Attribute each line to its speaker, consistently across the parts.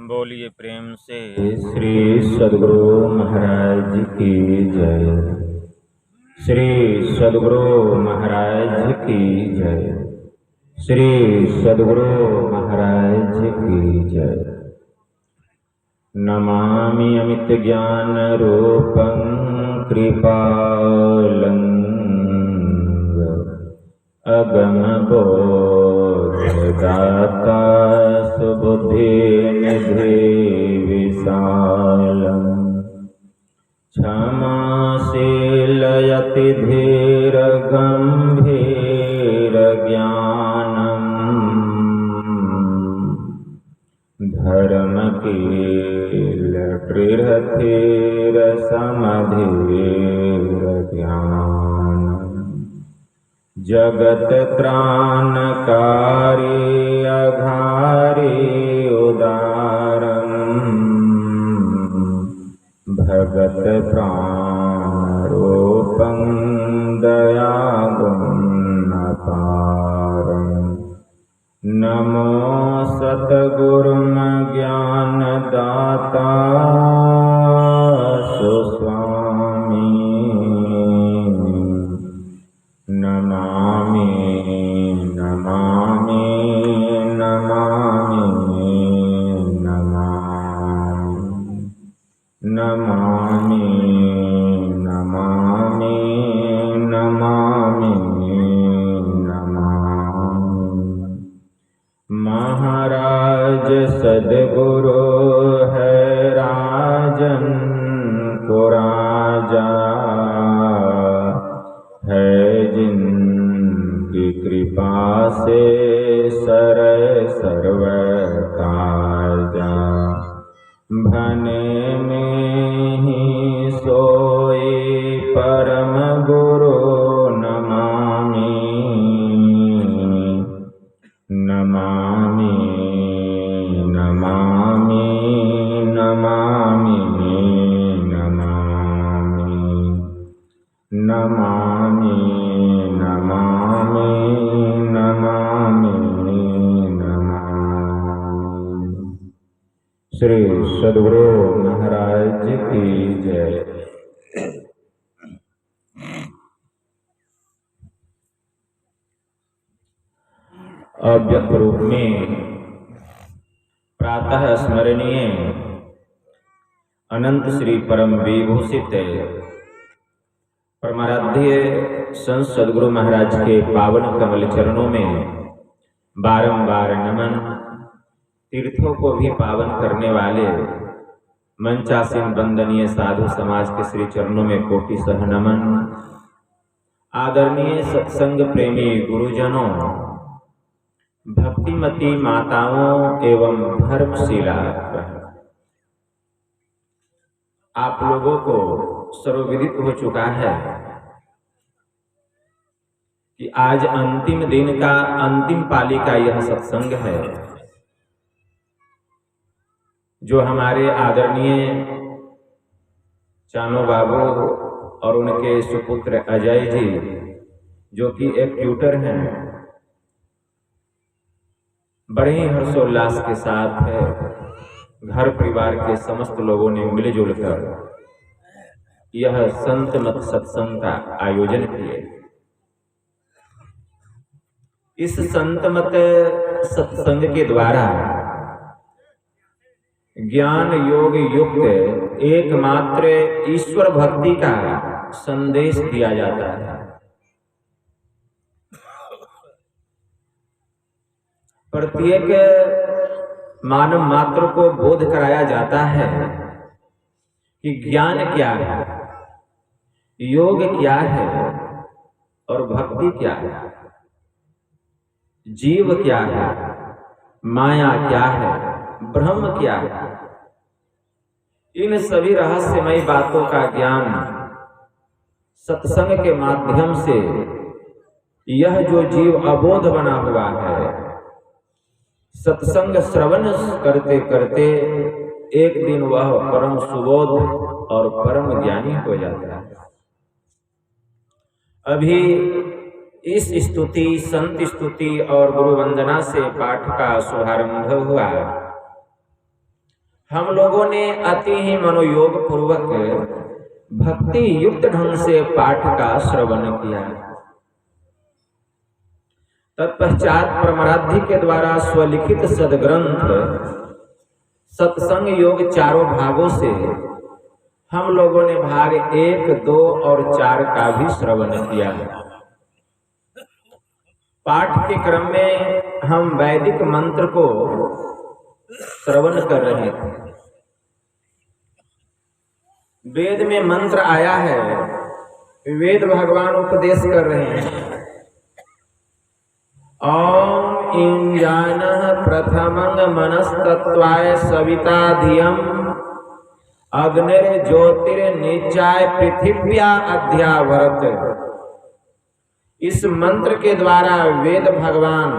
Speaker 1: बोलिए प्रेम से श्री सद्गुरु महाराज की जय। श्री सद्गुरु महाराज की जय। श्री सद्गुरु महाराज की जय। नमामि अमित ज्ञान रूपं कृपालं अगम बोधदाता सुबुद्धि निधि विशालम् क्षमाशीलयति धीर गंभीर ज्ञानम् धर्मकील दृढ़धीर समधीर ज्ञानम् जगत त्राणकारी अघारी उदारम् भगत प्राणरूपं दयागुणपारम् नमो सतगुरुं ज्ञानदाता सुस्वामी नमामि नमामि नमामि नमामि नमामि नमामि नमामि। महाराज सद्गुरु है राजन को राजा है जिनकी कृपा से सरय सर्व काजा भने में ही सोई परम गुरु नमामि नमामि नमामि नमामि नमामि नमामि नमामि नमामि नमामि। श्री सद्गुरु महाराज की जय। अव्यक्त रूप में प्रातः स्मरणीय अनंत श्री परम विभूषित परमाराध्य संत सद्गुरु महाराज के पावन कमल चरणों में बारंबार नमन। तीर्थों को भी पावन करने वाले मंचासीन वंदनीय साधु समाज के श्री चरणों में कोटि सह नमन। आदरणीय सत्संग प्रेमी गुरुजनों, भक्तिमती माताओं एवं धर्मशीला, आप लोगों को सर्वविदित हो चुका है कि आज अंतिम दिन का अंतिम पाली का यह सत्संग है जो हमारे आदरणीय चानो बाबू और उनके सुपुत्र अजय जी, जो कि एक ट्यूटर हैं, बड़े ही हर्षोल्लास के साथ घर परिवार के समस्त लोगों ने मिलजुल कर यह संत मत सत्संग का आयोजन किए। इस संत मत सत्संग के द्वारा ज्ञान योग युक्त एकमात्र ईश्वर भक्ति का संदेश दिया जाता है। प्रत्येक मानव मात्र को बोध कराया जाता है कि ज्ञान क्या है, योग क्या है और भक्ति क्या है, जीव क्या है, माया क्या है, ब्रह्म क्या है। इन सभी रहस्यमयी बातों का ज्ञान सत्संग के माध्यम से यह जो जीव अबोध बना हुआ है, सत्संग श्रवण करते करते एक दिन वह परम सुबोध और परम ज्ञानी हो जाता है। अभी इस स्तुति, संत स्तुति और गुरु वंदना से पाठ का शुभारंभ हुआ। हम लोगों ने अति ही मनोयोग पूर्वक भक्ति युक्त ढंग से पाठ का श्रवण किया। तत्पश्चात परमाराध्य के द्वारा स्वलिखित सदग्रंथ सत्संग योग चारों भागों से हम लोगों ने भाग 1, 2 और 4 का भी श्रवण किया। पाठ के क्रम में हम वैदिक मंत्र को श्रवण कर रहे थे। वेद में मंत्र आया है, वेद भगवान उपदेश कर रहे हैं। ओम इंजानः प्रथमं मनस्तत्वाय सविता धियम अग्निर्ज्योतिर्निचाय पृथिव्या अध्यावरत। इस मंत्र के द्वारा वेद भगवान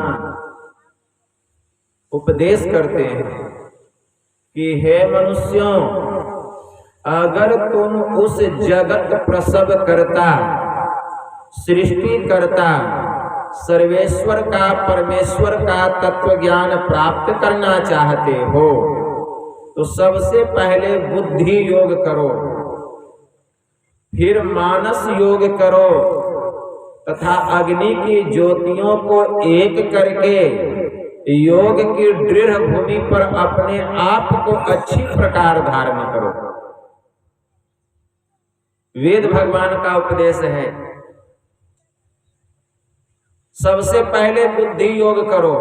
Speaker 1: उपदेश करते हैं कि हे मनुष्यों, अगर तुम उस जगत प्रसव करता, सृष्टि करता, सर्वेश्वर का, परमेश्वर का तत्व ज्ञान प्राप्त करना चाहते हो तो सबसे पहले बुद्धि योग करो, फिर मानस योग करो तथा अग्नि की ज्योतियों को एक करके योग की दृढ़ भूमि पर अपने आप को अच्छी प्रकार धारण करो। वेद भगवान का उपदेश है। सबसे पहले बुद्धि योग करो,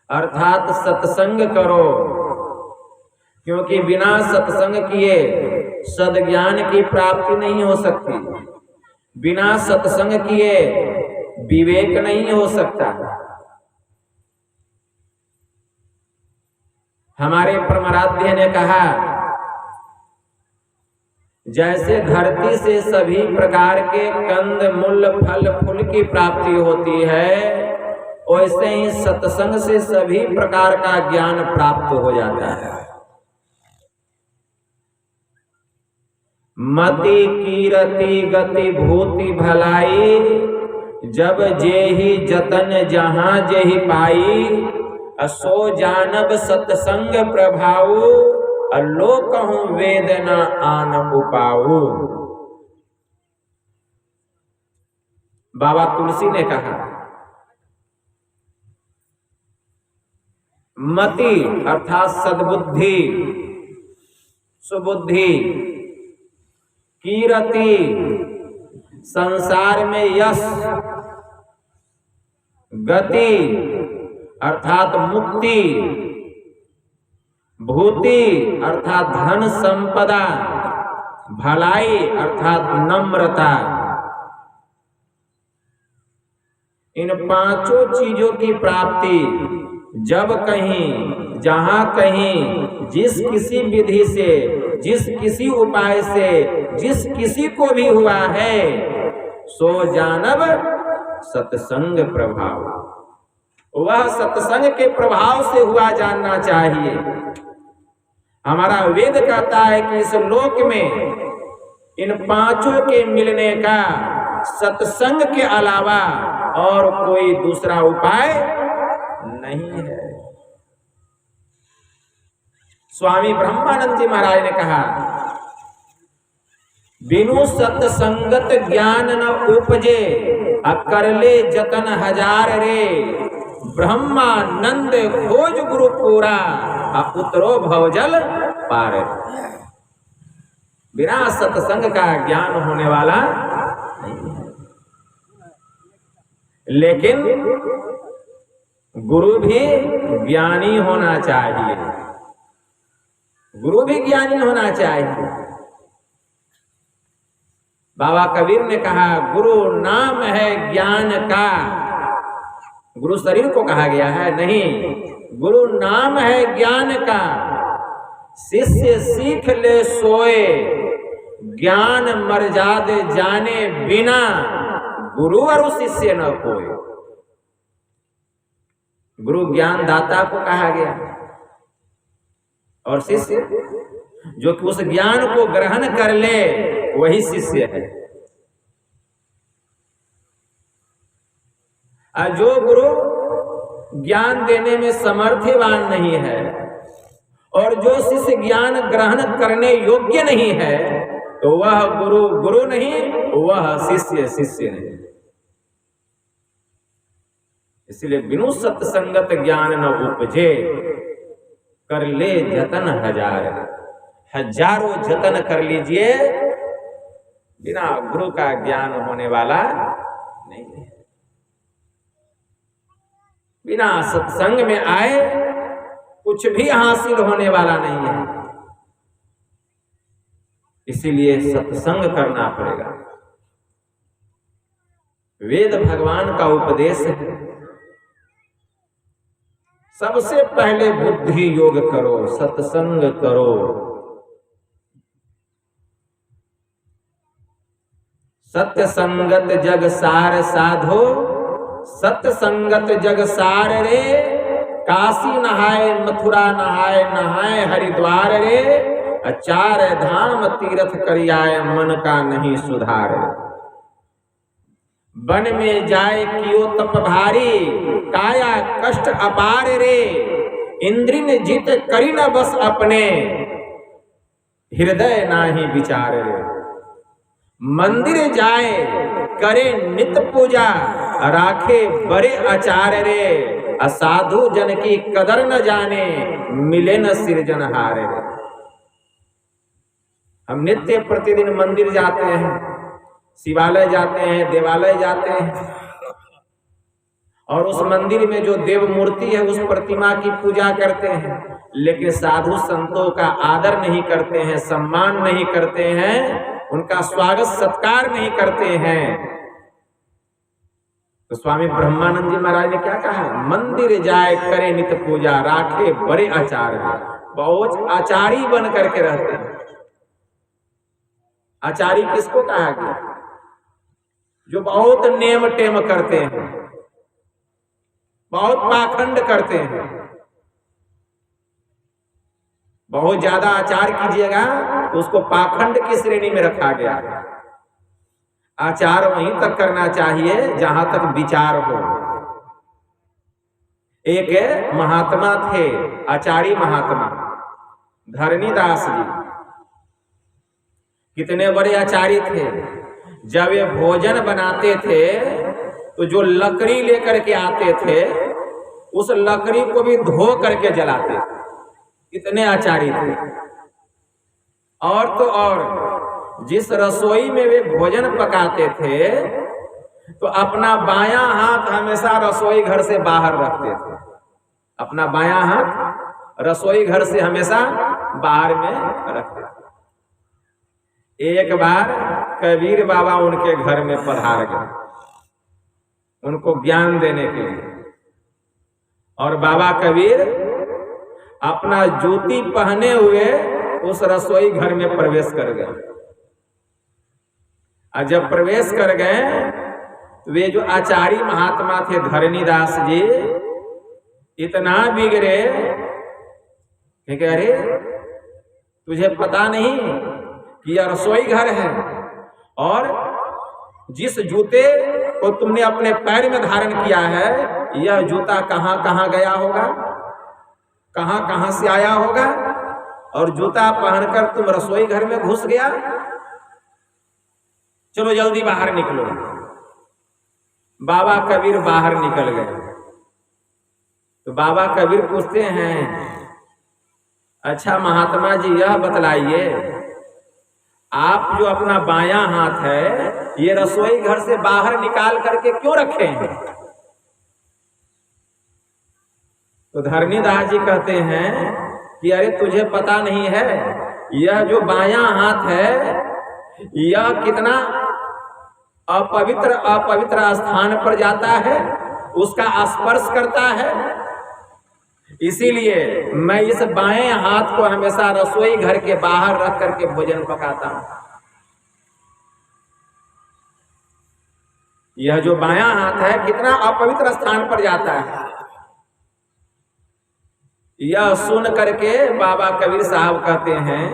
Speaker 1: अर्थात सत्संग करो, क्योंकि बिना सत्संग किए सद्ज्ञान की प्राप्ति नहीं हो सकती। बिना सत्संग किए विवेक नहीं हो सकता। हमारे परमाराध्य ने कहा, जैसे धरती से सभी प्रकार के कंद मूल फल फूल की प्राप्ति होती है, वैसे ही सत्संग से सभी प्रकार का ज्ञान प्राप्त हो जाता है। मति कीरति गति भूति भलाई, जब जेहि जतन जहां जेहि पाई, असो जानब सत्संग प्रभाऊ, अल्लो कहूं वेदना आन उपाऊ। बाबा तुलसी ने कहा, मति अर्थात सद्बुद्धि, सुबुद्धि, कीरति संसार में यश, गति अर्थात मुक्ति, भूति अर्थात धन संपदा, भलाई अर्थात नम्रता। इन पांचों चीजों की प्राप्ति जब कहीं, जहां कहीं, जिस किसी विधि से, जिस किसी उपाय से, जिस किसी को भी हुआ है, सो जानब सत्संग प्रभाव। वह सत्संग के प्रभाव से हुआ जानना चाहिए। हमारा वेद कहता है कि इस लोक में इन पांचों के मिलने का सत्संग के अलावा और कोई दूसरा उपाय नहीं है। स्वामी ब्रह्मानंद जी महाराज ने कहा, बिनु सत्संगत ज्ञान न उपजे, करले जतन हजार रे, ब्रह्मानंद खोज गुरु पूरा, उतरो भवजल पार। बिना सत्संग का ज्ञान होने वाला नहीं है। लेकिन गुरु भी ज्ञानी होना चाहिए। गुरु भी ज्ञानी होना चाहिए। बाबा कबीर ने कहा, गुरु नाम है ज्ञान का। गुरु शरीर को कहा गया है, नहीं, गुरु नाम है ज्ञान का। शिष्य सीख ले सोए, ज्ञान मर्याद जाने बिना, गुरु और शिष्य न कोई। गुरु ज्ञान दाता को कहा गया, और शिष्य जो कि उस ज्ञान को ग्रहण कर ले वही शिष्य है। और जो गुरु ज्ञान देने में समर्थवान नहीं है और जो शिष्य ज्ञान ग्रहण करने योग्य नहीं है तो वह गुरु गुरु नहीं, वह शिष्य शिष्य नहीं। इसलिए बिनु सत्संगत ज्ञान न उपजे, कर ले जतन हजार। हजारों जतन कर लीजिए, बिना गुरु का ज्ञान होने वाला नहीं है। बिना सत्संग में आए कुछ भी हासिल होने वाला नहीं है। इसीलिए सत्संग करना पड़ेगा। वेद भगवान का उपदेश है, सबसे पहले बुद्धि योग करो, सत्संग करो। सत्य संगत जग सार साधो, सत्य संगत जग सार रे। काशी नहाए मथुरा नहाए, नहाए हरिद्वार रे। चार धाम तीर्थ करियाए, मन का नहीं सुधार। वन में जाए कियो तप भारी, काया कष्ट अपार रे। इंद्री ने जीत करी न बस अपने, हृदय नाही विचार रे। मंदिर जाए करे नित पूजा, राखे बड़े आचार रे। असाधु जन की कदर न जाने, मिले न सिरजनहार रे। हम नित्य प्रतिदिन मंदिर जाते हैं, शिवालय जाते हैं, देवालय जाते हैं, और उस मंदिर में जो देव मूर्ति है उस प्रतिमा की पूजा करते हैं, लेकिन साधु संतों का आदर नहीं करते हैं, सम्मान नहीं करते हैं, उनका स्वागत सत्कार नहीं करते हैं। तो स्वामी ब्रह्मानंद जी महाराज ने क्या कहा? मंदिर जाए करे नित पूजा, राखे बड़े आचार। बहुत आचारी बन करके रहते हैं। आचारी किसको कहा गया? जो बहुत नेम टेम करते हैं, बहुत पाखंड करते हैं। बहुत ज्यादा आचार कीजिएगा तो उसको पाखंड की श्रेणी में रखा गया। आचार वहीं तक करना चाहिए जहां तक विचार हो। एक महात्मा थे, आचारी महात्मा धरणीदास जी। कितने बड़े आचारी थे। जब ये भोजन बनाते थे तो जो लकड़ी लेकर के आते थे उस लकड़ी को भी धो करके जलाते थे। इतने आचारी थे। और तो और जिस रसोई में वे भोजन पकाते थे तो अपना बायां हाथ हमेशा रसोई घर से बाहर रखते थे। अपना बायां हाथ रसोई घर से हमेशा बाहर में रखते थे। एक बार कबीर बाबा उनके घर में पधार गए उनको ज्ञान देने के लिए, और बाबा कबीर अपना जूती पहने हुए उस रसोई घर में प्रवेश कर गए। और जब प्रवेश कर गए तो वे जो आचारी महात्मा थे धरणीदास जी इतना बिगड़े कि अरे तुझे पता नहीं कि यह रसोई घर है, और जिस जूते को तुमने अपने पैर में धारण किया है यह जूता कहां कहां गया होगा, कहां कहां से आया होगा, और जूता पहनकर तुम रसोई घर में घुस गया। चलो जल्दी बाहर निकलो। बाबा कबीर बाहर निकल गए। तो बाबा कबीर पूछते हैं, अच्छा महात्मा जी यह बतलाइए, आप जो अपना बायां हाथ है ये रसोई घर से बाहर निकाल करके क्यों रखे हैं? तो धरणीदास जी कहते हैं कि अरे तुझे पता नहीं है यह जो बायां हाथ है यह कितना अपवित्र स्थान पर जाता है, उसका स्पर्श करता है। इसीलिए मैं इस बाएं हाथ को हमेशा रसोई घर के बाहर रख करके भोजन पकाता हूं। यह जो बायां हाथ है कितना अपवित्र स्थान पर जाता है। यह सुन करके बाबा कबीर साहब कहते हैं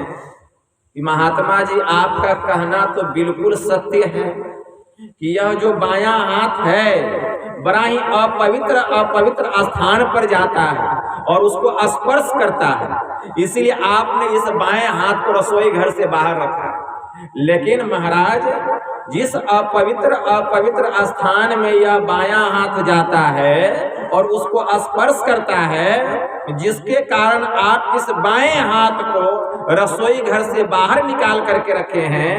Speaker 1: कि महात्मा जी आपका कहना तो बिल्कुल सत्य है कि यह जो बायां हाथ है बड़ा ही अपवित्र स्थान पर जाता है, और उसको स्पर्श करता है। इसीलिए आपने इस बाएं हाथ को रसोई घर से बाहर रखा है। लेकिन महाराज, जिस अपवित्र स्थान में यह बायां हाथ जाता है और उसको स्पर्श करता है, जिसके कारण आप इस बाएं हाथ को रसोई घर से बाहर निकाल करके रखे हैं,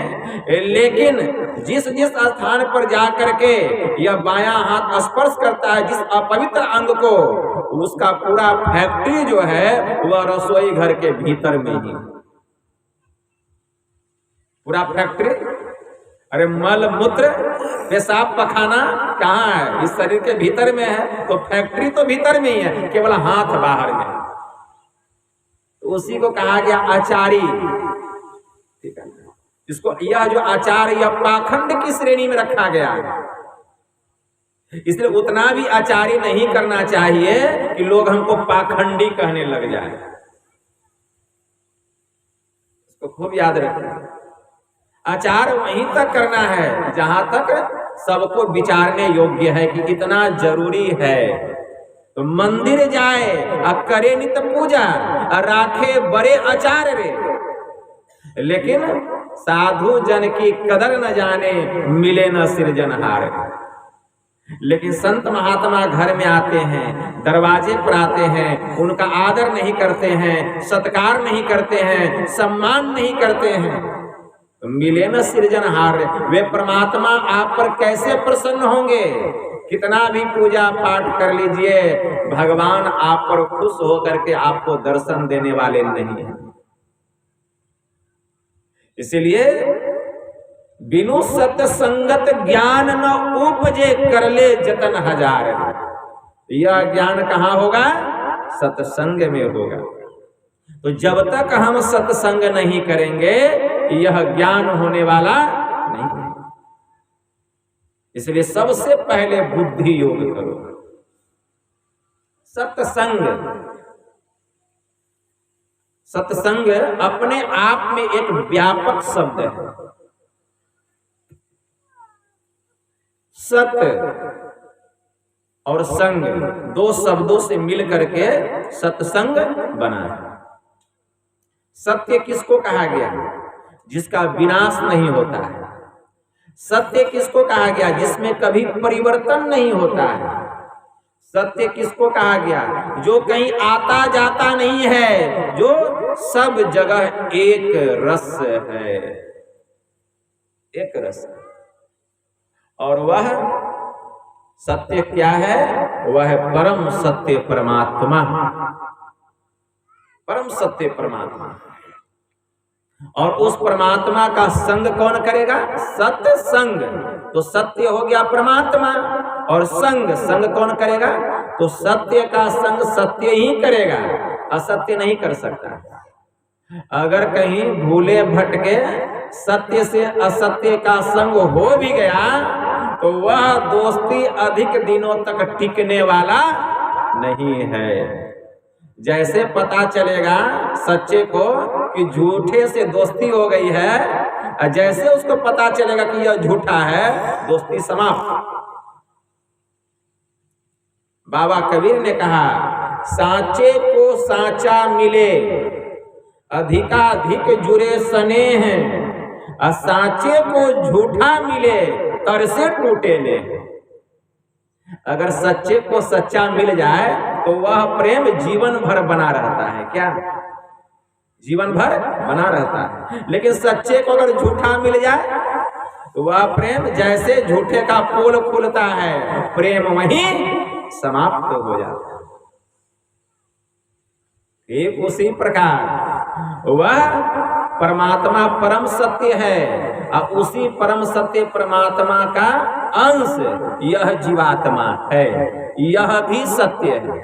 Speaker 1: लेकिन जिस स्थान पर जा करके यह बायां हाथ स्पर्श करता है, जिस अपवित्र अंग को, उसका पूरा फैक्ट्री जो है वह रसोई घर के भीतर में ही, पूरा फैक्ट्री। अरे मल मूत्र पेशाब पखाना कहाँ है? इस शरीर के भीतर में है, तो फैक्ट्री तो भीतर में ही है, केवल हाथ बाहर में। तो उसी को कहा गया आचारी। ठीक है, इसको यह जो आचार, यह पाखंड की श्रेणी में रखा गया है। इसलिए उतना भी आचारी नहीं करना चाहिए कि लोग हमको पाखंडी कहने लग जाए। इसको खूब याद रखें। आचार वहीं तक करना है जहां तक सबको विचारने योग्य है कि इतना जरूरी है। तो मंदिर जाए और करे नित पूजा और राखे बड़े आचार रे, लेकिन साधु जन की कदर न जाने, मिले न सृजनहार। लेकिन संत महात्मा घर में आते हैं, दरवाजे पर आते हैं, उनका आदर नहीं करते हैं, सत्कार नहीं करते हैं, सम्मान नहीं करते हैं, मिले न सृजनहार। वे परमात्मा आप पर कैसे प्रसन्न होंगे? कितना भी पूजा पाठ कर लीजिए, भगवान आप पर खुश होकर के आपको दर्शन देने वाले नहीं हैं। इसलिए बिनु सत्संगत ज्ञान न उपजे, कर ले जतन हजार। यह ज्ञान कहाँ होगा? सत्संग में होगा। तो जब तक हम सत्संग नहीं करेंगे, यह ज्ञान होने वाला नहीं है। इसलिए सबसे पहले बुद्धि योग करो। सत्संग अपने आप में एक व्यापक शब्द है। सत्य और संग दो शब्दों से मिल करके सत्संग बना है। सत्य किसको कहा गया? जिसका विनाश नहीं होता है। सत्य किसको कहा गया? जिसमें कभी परिवर्तन नहीं होता है। सत्य किसको कहा गया? जो कहीं आता जाता नहीं है, जो सब जगह एक रस है, एक रस। और वह सत्य क्या है? वह परम सत्य परमात्मा, परम सत्य परमात्मा। और उस परमात्मा का संग कौन करेगा? सत्य संग। तो सत्य हो गया परमात्मा, और संग कौन करेगा? तो सत्य का संग सत्य ही करेगा, असत्य नहीं कर सकता। अगर कहीं भूले भटके सत्य से असत्य का संग हो भी गया, तो वह दोस्ती अधिक दिनों तक टिकने वाला नहीं है। जैसे पता चलेगा सच्चे को कि झूठे से दोस्ती हो गई है, जैसे उसको पता चलेगा कि यह झूठा है, दोस्ती समाप्त। बाबा कबीर ने कहा, साचे को साचा मिले, अधिकाधिक जुरे स्नेह, और साचे को झूठा मिले, तर से टूटे ले। अगर सच्चे को सच्चा मिल जाए तो वह प्रेम जीवन भर बना रहता है। क्या? जीवन भर बना रहता है। लेकिन सच्चे को अगर झूठा मिल जाए तो वह प्रेम जैसे झूठे का पोल खुलता है, प्रेम वहीं समाप्त हो जाता है। एक उसी प्रकार वह परमात्मा परम सत्य है, और उसी परम सत्य परमात्मा का अंश यह जीवात्मा है, यह भी सत्य है।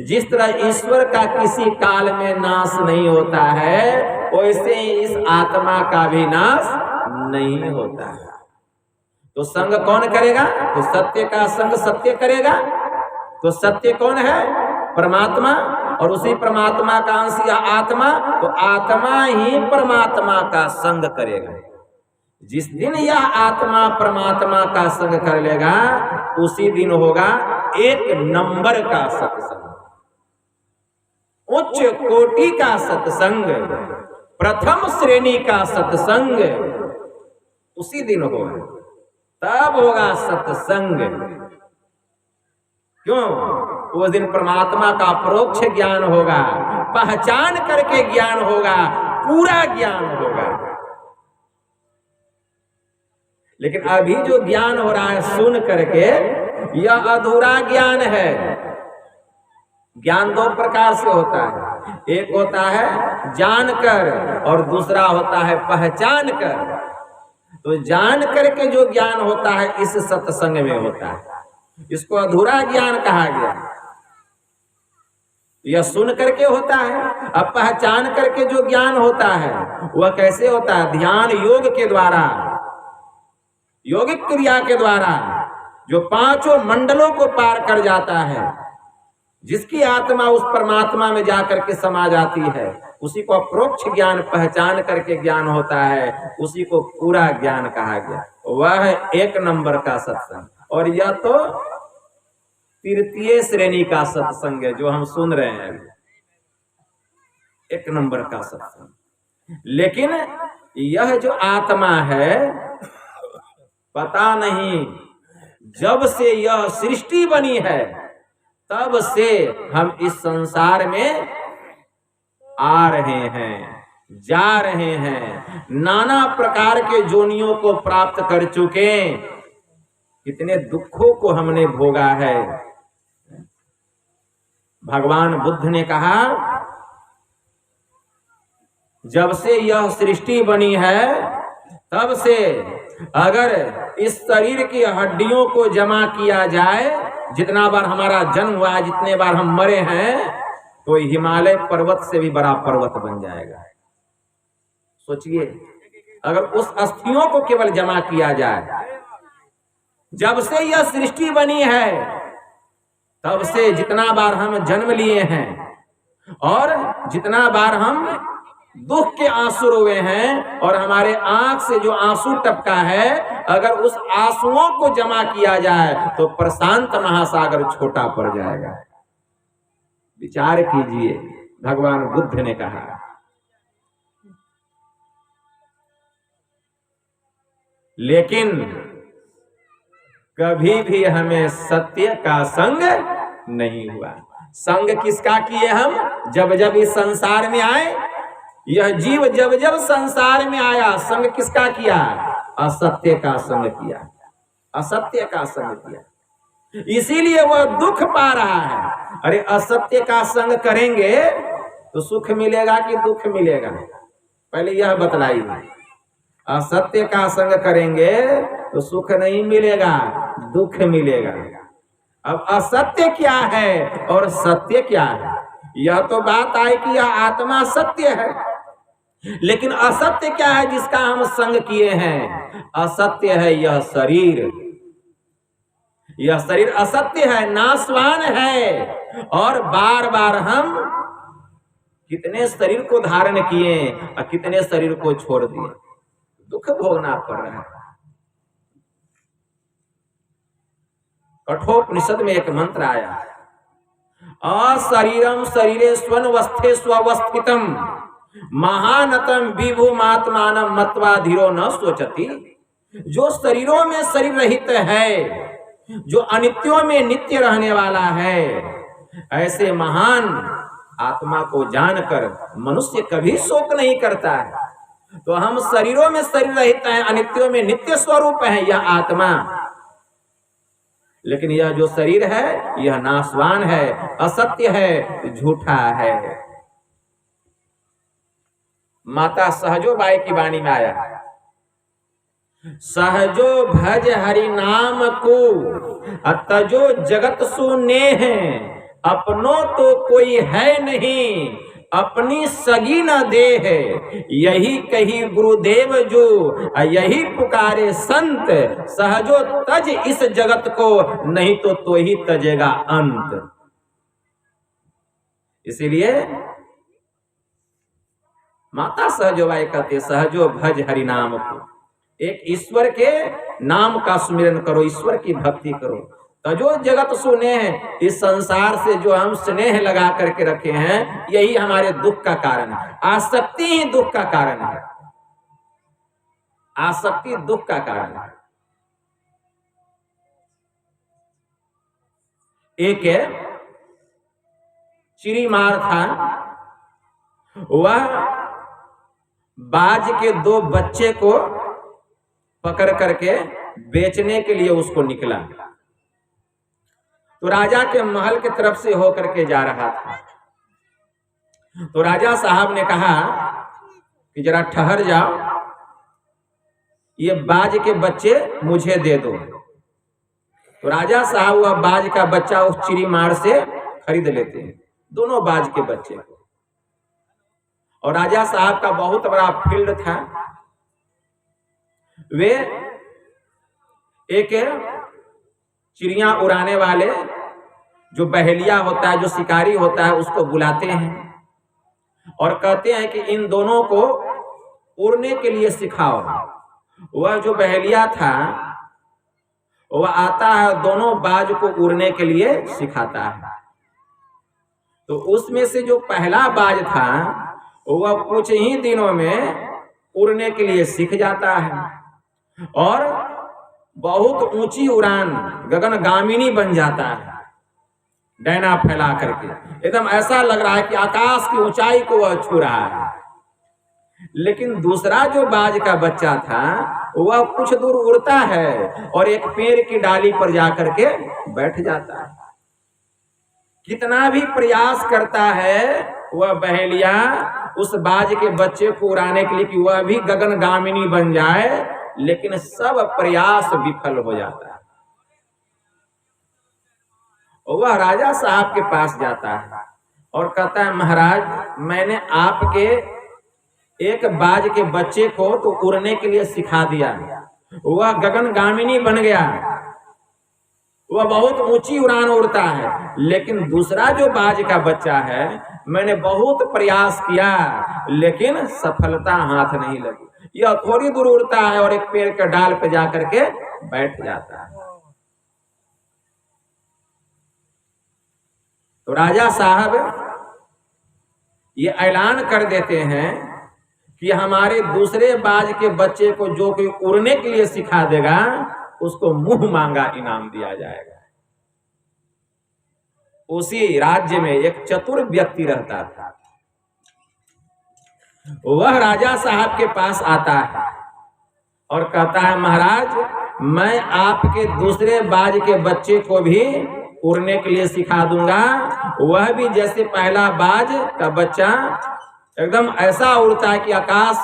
Speaker 1: जिस तरह ईश्वर का किसी काल में नाश नहीं होता है, वैसे ही इस आत्मा का भी नाश नहीं होता है। तो संग कौन करेगा? तो सत्य का संग सत्य करेगा। तो सत्य कौन है? परमात्मा, और उसी परमात्मा का अंश यह आत्मा। तो आत्मा ही परमात्मा का संग करेगा। जिस दिन यह आत्मा परमात्मा का संग कर लेगा, उसी दिन होगा एक नंबर का सत्संग। उच्च कोटि का सत्संग, प्रथम श्रेणी का सत्संग उसी दिन होगा, तब होगा सत्संग। क्यों? उस दिन परमात्मा का परोक्ष ज्ञान होगा, पहचान करके ज्ञान होगा, पूरा ज्ञान होगा। लेकिन अभी जो ज्ञान हो रहा है सुन करके, यह अधूरा ज्ञान है। ज्ञान दो प्रकार से होता है, एक होता है जानकर और दूसरा होता है पहचान कर। तो जान करके जो ज्ञान होता है इस सत्संग में होता है, इसको अधूरा ज्ञान कहा गया। यह सुन करके होता है। अब पहचान करके जो ज्ञान होता है वह कैसे होता है? ध्यान योग के द्वारा, योगिक क्रिया के द्वारा, जो पांचों मंडलों को पार कर जाता है, जिसकी आत्मा उस परमात्मा में जाकर के समा जाती है, उसी को अप्रोक्ष ज्ञान, पहचान करके ज्ञान होता है, उसी को पूरा ज्ञान कहा गया। वह एक नंबर का सत्संग। और यह तो तृतीय श्रेणी का सत्संग है जो हम सुन रहे हैं, एक नंबर का सत्संग। लेकिन यह जो आत्मा है, पता नहीं जब से यह सृष्टि बनी है तब से हम इस संसार में आ रहे हैं, जा रहे हैं, नाना प्रकार के जोनियों को प्राप्त कर चुके, कितने दुखों को हमने भोगा है। भगवान बुद्ध ने कहा, जब से यह सृष्टि बनी है तब से अगर इस शरीर की हड्डियों को जमा किया जाए, जितना बार हमारा जन्म हुआ, जितने बार हम मरे हैं, तो हिमालय पर्वत से भी बड़ा पर्वत बन जाएगा। सोचिए, अगर उस अस्थियों को केवल जमा किया जाए। जब से यह सृष्टि बनी है तब से जितना बार हम जन्म लिए हैं और जितना बार हम दुख के आंसू रोए हैं और हमारे आंख से जो आंसू टपका है, अगर उस आंसुओं को जमा किया जाए तो प्रशांत महासागर छोटा पड़ जाएगा। विचार कीजिए, भगवान बुद्ध ने कहा। लेकिन कभी भी हमें सत्य का संग नहीं हुआ। संग किसका किए हम? जब जब इस संसार में आए, यह जीव जब जब संसार में आया, संग किसका किया? असत्य का संग किया, असत्य का संग किया, इसीलिए वह दुख पा रहा है। अरे असत्य का संग करेंगे तो सुख मिलेगा कि दुख मिलेगा? पहले यह बतलाइए। असत्य का संग करेंगे तो सुख नहीं मिलेगा, दुख मिलेगा। अब असत्य क्या है और सत्य क्या है? यह तो बात आई कि यह आत्मा सत्य है, लेकिन असत्य क्या है जिसका हम संग किए हैं? असत्य है यह शरीर। यह शरीर असत्य है, नाशवान है। और बार बार हम कितने शरीर को धारण किए और कितने शरीर को छोड़ दिए, दुख भोगना पड़ रहा है। कठोपनिषद में एक मंत्र आया, अशरीरम शरीरे स्वनवस्थे स्वस्थितम महानतम विभुमात्मानं मत्वा धीरो न सोचति। जो शरीरों में शरीर रहित है, जो अनित्यों में नित्य रहने वाला है, ऐसे महान आत्मा को जानकर मनुष्य कभी शोक नहीं करता है। तो हम शरीरों में शरीर रहित हैं, अनित्यों में नित्य स्वरूप है यह आत्मा। लेकिन यह जो शरीर है यह नाशवान है, असत्य है, झूठा है। माता सहजो बाई की वाणी में आया, सहजो भज हरि नाम को तजो जगत सु नेह, अपनो तो कोई है नहीं अपनी सगी न देह, यही कही गुरुदेव जो यही पुकारे संत, सहजो तज इस जगत को नहीं तो ही तजेगा अंत। इसीलिए माता सहजोबाई कहते सहजो भज हरि नाम को। एक ईश्वर के नाम का सुमिरन करो, ईश्वर की भक्ति करो, तो जो जगत सुने हैं, इस संसार से जो हम स्नेह लगा करके रखे हैं, यही हमारे दुख का कारण है। आसक्ति ही दुख का कारण है। आसक्ति दुख का कारण है। एक चिड़ीमार था, वह बाज के 2 बच्चे को पकड़ करके बेचने के लिए उसको निकला। तो राजा के महल के तरफ से होकर के जा रहा था। तो राजा साहब ने कहा कि जरा ठहर जाओ, ये बाज के बच्चे मुझे दे दो। तो राजा साहब वह बाज का बच्चा उस चिड़ीमार से खरीद लेते हैं, दोनों बाज के बच्चे। और राजा साहब का बहुत बड़ा फील्ड था। वे एक चिड़िया उड़ाने वाले जो बहेलिया होता है, जो शिकारी होता है, उसको बुलाते हैं और कहते हैं कि इन दोनों को उड़ने के लिए सिखाओ। वह जो बहेलिया था वह आता है, दोनों बाज को उड़ने के लिए सिखाता है। तो उसमें से जो पहला बाज था वह कुछ ही दिनों में उड़ने के लिए सीख जाता है और बहुत ऊंची उड़ान गगनगामिनी बन जाता है, डैना फैला करके। एकदम ऐसा लग रहा है कि आकाश की ऊंचाई को वह छू रहा है। लेकिन दूसरा जो बाज का बच्चा था वह कुछ दूर उड़ता है और एक पेड़ की डाली पर जाकर के बैठ जाता है। कितना भी प्रयास करता है वह बहेलिया उस बाज के बच्चे को उड़ाने के लिए कि वह भी गगनगामिनी बन जाए, लेकिन सब प्रयास विफल हो जाता है। वह राजा साहब के पास जाता है और कहता है, महाराज, मैंने आपके एक बाज के बच्चे को तो उड़ने के लिए सिखा दिया, वह गगनगामिनी बन गया, वह बहुत ऊंची उड़ान उड़ता है। लेकिन दूसरा जो बाज का बच्चा है, मैंने बहुत प्रयास किया लेकिन सफलता हाथ नहीं लगी। यह थोड़ी दूर उड़ता है और एक पेड़ के डाल पे जाकर के बैठ जाता है। तो राजा साहब ये ऐलान कर देते हैं कि हमारे दूसरे बाज के बच्चे को जो कोई उड़ने के लिए सिखा देगा उसको मुंह मांगा इनाम दिया जाएगा। उसी राज्य में एक चतुर व्यक्ति रहता था। वह राजा साहब के पास आता है और कहता है, महाराज, मैं आपके दूसरे बाज के बच्चे को भी उड़ने के लिए सिखा दूंगा। वह भी जैसे पहला बाज का बच्चा एकदम ऐसा उड़ता है कि आकाश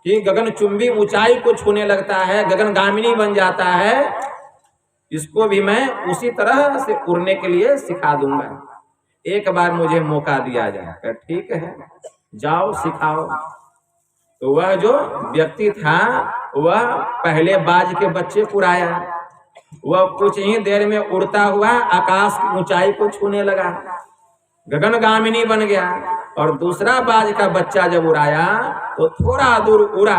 Speaker 1: की गगनचुंबी ऊंचाई को छूने लगता है, गगनगामिनी बन जाता है। इसको भी मैं उसी तरह से उड़ने के लिए सिखा दूंगा, एक बार मुझे मौका दिया जाए। ठीक है, जाओ सिखाओ। तो वह जो व्यक्ति था वह पहले बाज के बच्चे को उड़ाया। वह कुछ ही देर में उड़ता हुआ आकाश की ऊंचाई को छूने लगा, गगनगामिनी बन गया। और दूसरा बाज का बच्चा जब उड़ाया तो थोड़ा दूर उड़ा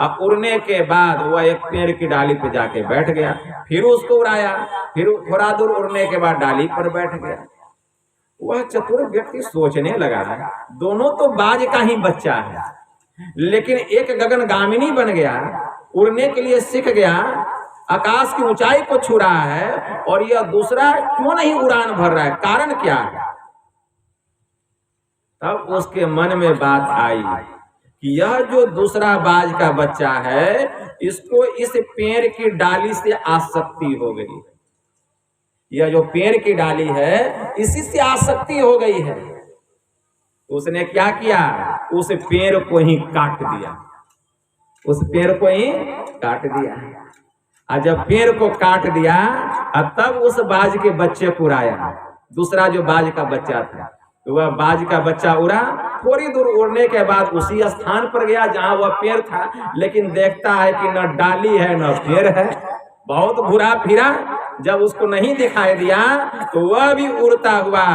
Speaker 1: और उड़ने के बाद वह एक पेड़ की डाली पर जाके बैठ गया। फिर उसको उड़ाया, फिर थोड़ा दूर उड़ने के बाद डाली पर बैठ गया। वह चतुर व्यक्ति सोचने लगा, दोनों तो बाज का ही बच्चा है, लेकिन एक गगनगामिनी बन गया, उड़ने के लिए सीख गया, आकाश की ऊंचाई को छू रहा है, और यह दूसरा क्यों नहीं उड़ान भर रहा है, कारण क्या है? तब उसके मन में बात आई कि यह जो दूसरा बाज का बच्चा है, इसको इस पेड़ की डाली से आसक्ति हो गई। यह जो पेड़ की डाली है इसी से आसक्ति हो गई है। उसने क्या किया, उस पेड़ को ही काट दिया, उस पेड़ को ही काट दिया। और जब पेड़ को काट दिया तब उस बाज के बच्चे को उड़ाया। दूसरा जो बाज का बच्चा था, तो वह बाज का बच्चा उड़ा, थोड़ी दूर उड़ने के बाद उसी स्थान पर गया जहां वह पेड़ था, लेकिन देखता है कि न डाली है न पेड़ है। बहुत घुरा फिरा, जब उसको नहीं दिखाई दिया तो वह भी उड़ता हुआ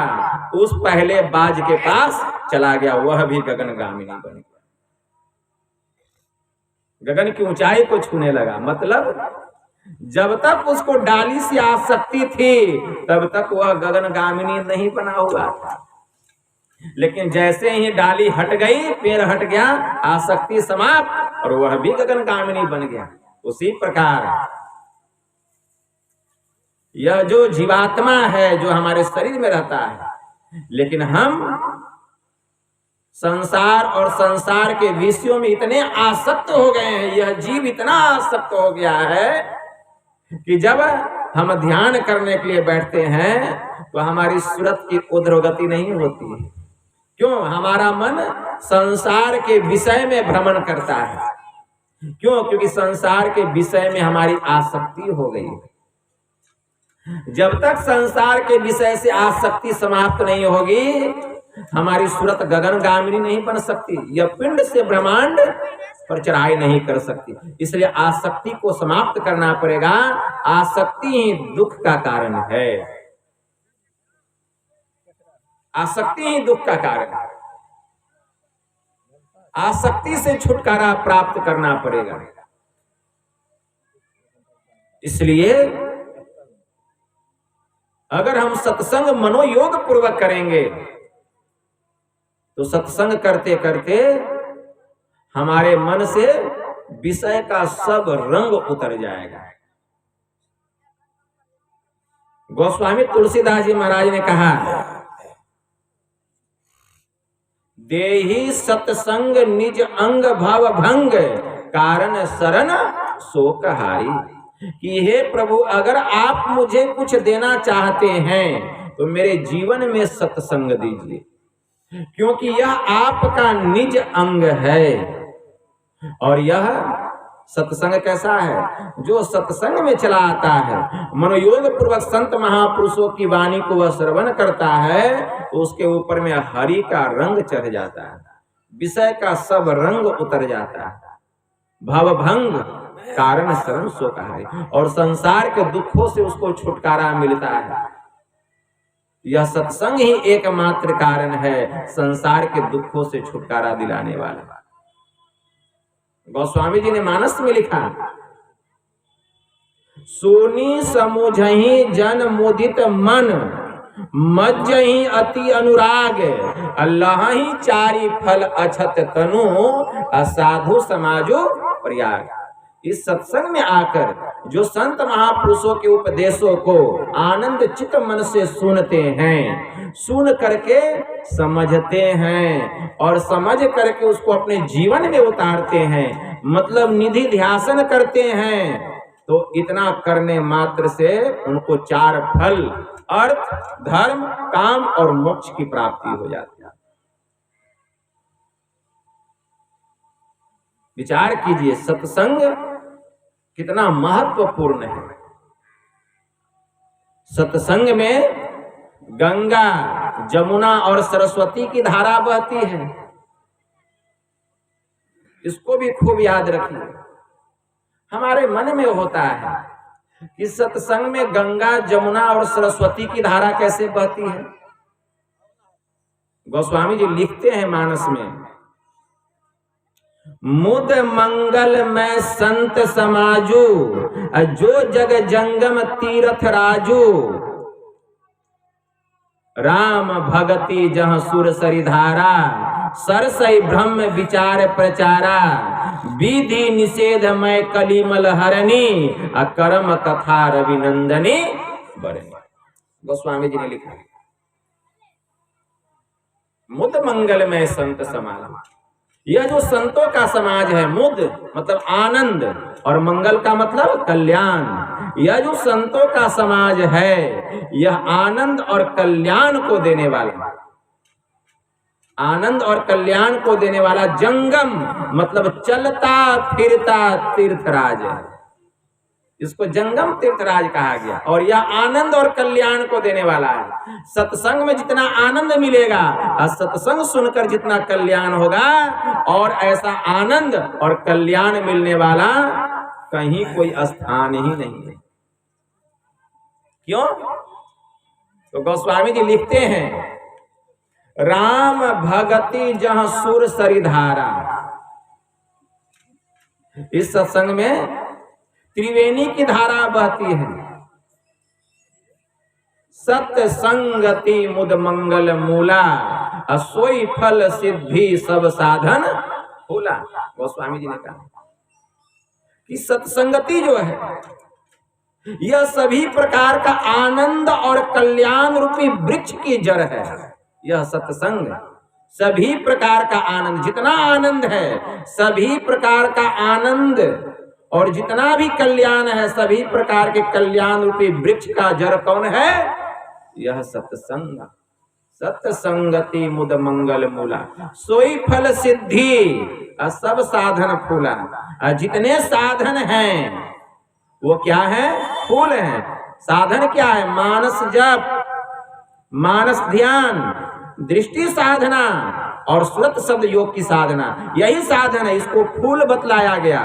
Speaker 1: उस पहले बाज के पास चला गया। वह भी गगनगामिनी बन गया, गगन की ऊंचाई को छूने लगा। मतलब जब तक उसको डाली से आसक्ति थी तब तक वह गगनगामिनी नहीं बना हुआ था। लेकिन जैसे ही डाली हट गई, पेड़ हट गया, आसक्ति समाप्त और वह भी गगनगामिनी बन गया। उसी प्रकार यह जो जीवात्मा है जो हमारे शरीर में रहता है, लेकिन हम संसार और संसार के विषयों में इतने आसक्त हो गए हैं, यह जीव इतना आसक्त हो गया है कि जब हम ध्यान करने के लिए बैठते हैं तो हमारी सूरत की उद्रगति नहीं होती है। क्यों? हमारा मन संसार के विषय में भ्रमण करता है। क्यों? क्योंकि संसार के विषय में हमारी आसक्ति हो गई है। जब तक संसार के विषय से आसक्ति समाप्त नहीं होगी, हमारी सूरत गगनगामिनी नहीं बन सकती, यह पिंड से ब्रह्मांड पर चढ़ाई नहीं कर सकती। इसलिए आसक्ति को समाप्त करना पड़ेगा। आसक्ति ही दुख का कारण है। आसक्ति ही दुख का कारण है। आसक्ति से छुटकारा प्राप्त करना पड़ेगा। इसलिए अगर हम सत्संग मनोयोग पूर्वक करेंगे तो सत्संग करते करते हमारे मन से विषय का सब रंग उतर जाएगा। गोस्वामी तुलसीदास जी महाराज ने कहा, देहि सत्संग निज अंग भव भंग कारण शरण शोक हारी। कि हे प्रभु, अगर आप मुझे कुछ देना चाहते हैं तो मेरे जीवन में सत्संग दीजिए, क्योंकि यह आपका निज अंग है। और यह सत्संग कैसा है? जो सत्संग में चला आता है, मनोयोग पूर्वक संत महापुरुषों की वाणी को वह श्रवण करता है तो उसके ऊपर में हरि का रंग चढ़ जाता है, विषय का सब रंग उतर जाता है। भवभंग कारण शरण शोक हारी। और संसार के दुखों से उसको छुटकारा मिलता है। यह सत्संग ही एकमात्र कारण है संसार के दुखों से छुटकारा दिलाने वाला। गोस्वामी जी ने मानस में लिखा, सोनी समुझहि जन मुदित मन मज्जहि अति अनुराग अल्लाह ही चारि फल अछत तनु असाधु समाजो प्रयाग। इस सत्संग में आकर जो संत महापुरुषों के उपदेशों को आनंद चित्त मन से सुनते हैं, सुन करके समझते हैं और समझ करके उसको अपने जीवन में उतारते हैं, मतलब निधि ध्यासन करते हैं, तो इतना करने मात्र से उनको चार फल अर्थ, धर्म, काम और मोक्ष की प्राप्ति हो जाती है। विचार कीजिए सत्संग कितना महत्वपूर्ण है। सत्संग में गंगा, जमुना और सरस्वती की धारा बहती है। इसको भी खूब याद रखिए। हमारे मन में होता है कि सत्संग में गंगा, जमुना और सरस्वती की धारा कैसे बहती है। गोस्वामी जी लिखते हैं मानस में, मुद मंगल में संत समाजू जो जग जंगम तीर्थ राजू राम भगति जहाँ सुर सरिधारा सरसई ब्रह्म विचार प्रचारा विधि निषेध मय कलिमल हरणी अकर्म कथा रविनंदनी बरनी। गोस्वामी जी ने लिखा, मुद मंगल में संत समाज। यह जो संतों का समाज है, मुद मतलब आनंद और मंगल का मतलब कल्याण। यह जो संतों का समाज है, यह आनंद और कल्याण को देने वाला, आनंद और कल्याण को देने वाला जंगम मतलब चलता फिरता तीर्थराज है। इसको जंगम तीर्थराज कहा गया। और यह आनंद और कल्याण को देने वाला है। सत्संग में जितना आनंद मिलेगा और सत्संग सुनकर जितना कल्याण होगा, और ऐसा आनंद और कल्याण मिलने वाला कहीं कोई स्थान ही नहीं है। क्यों? तो गोस्वामी जी लिखते हैं, राम भगति जहाँ सुर सरिधारा। इस सत्संग में त्रिवेणी की धारा बहती है। सत्य संगति मुद मंगल मूला, सोई फल सिद्धि सब साधन फूला। गोस्वामी जी ने कहा कि सत्संगति जो है यह सभी प्रकार का आनंद और कल्याण रूपी वृक्ष की जड़ है। यह सत्संग सभी प्रकार का आनंद, जितना आनंद है सभी प्रकार का आनंद और जितना भी कल्याण है सभी प्रकार के कल्याण रूपी वृक्ष का जड़ कौन है? यह सत्संग। सत्संगति मुद मंगल मूला, सोई फल सिद्धि सब साधन फूला। जितने साधन हैं वो क्या है? फूल है। साधन क्या है? मानस जप, मानस ध्यान, दृष्टि साधना और सुरत शब्द योग की साधना, यही साधन है। इसको फूल बतलाया गया।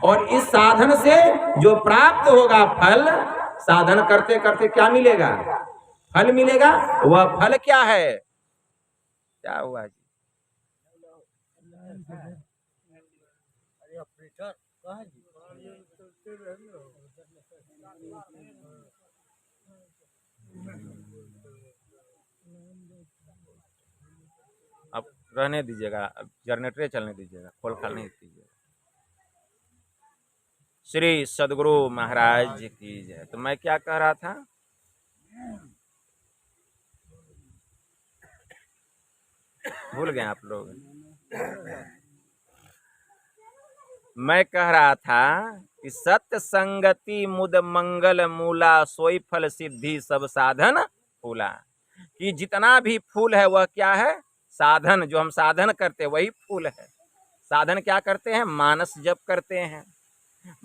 Speaker 1: और इस साधन से जो प्राप्त होगा फल, साधन करते करते क्या मिलेगा? फल मिलेगा। वह फल क्या है? क्या हुआ जी? अब रहने दीजिएगा, अब जनरेटर चलने दीजिएगा, खोल खाल नहीं कीजिएगा। श्री सदगुरु महाराज की जय। तो मैं क्या कह रहा था? भूल गए आप लोग। मैं कह रहा था कि सत्य संगति मुद मंगल मूला, सोई फल सिद्धि सब साधन फूला। कि जितना भी फूल है वह क्या है? साधन। जो हम साधन करते हैं वही फूल है। साधन क्या करते हैं? मानस जप करते हैं,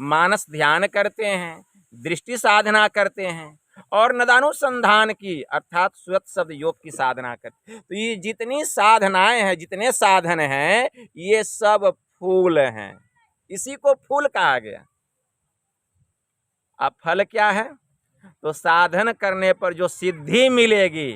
Speaker 1: मानस ध्यान करते हैं, दृष्टि साधना करते हैं और नदानुसंधान की अर्थात सुरत शब्द योग की साधना करते हैं। तो ये जितनी साधनाएं हैं, जितने साधन हैं, ये सब फूल हैं। इसी को फूल कहा गया। अब फल क्या है? तो साधन करने पर जो सिद्धि मिलेगी,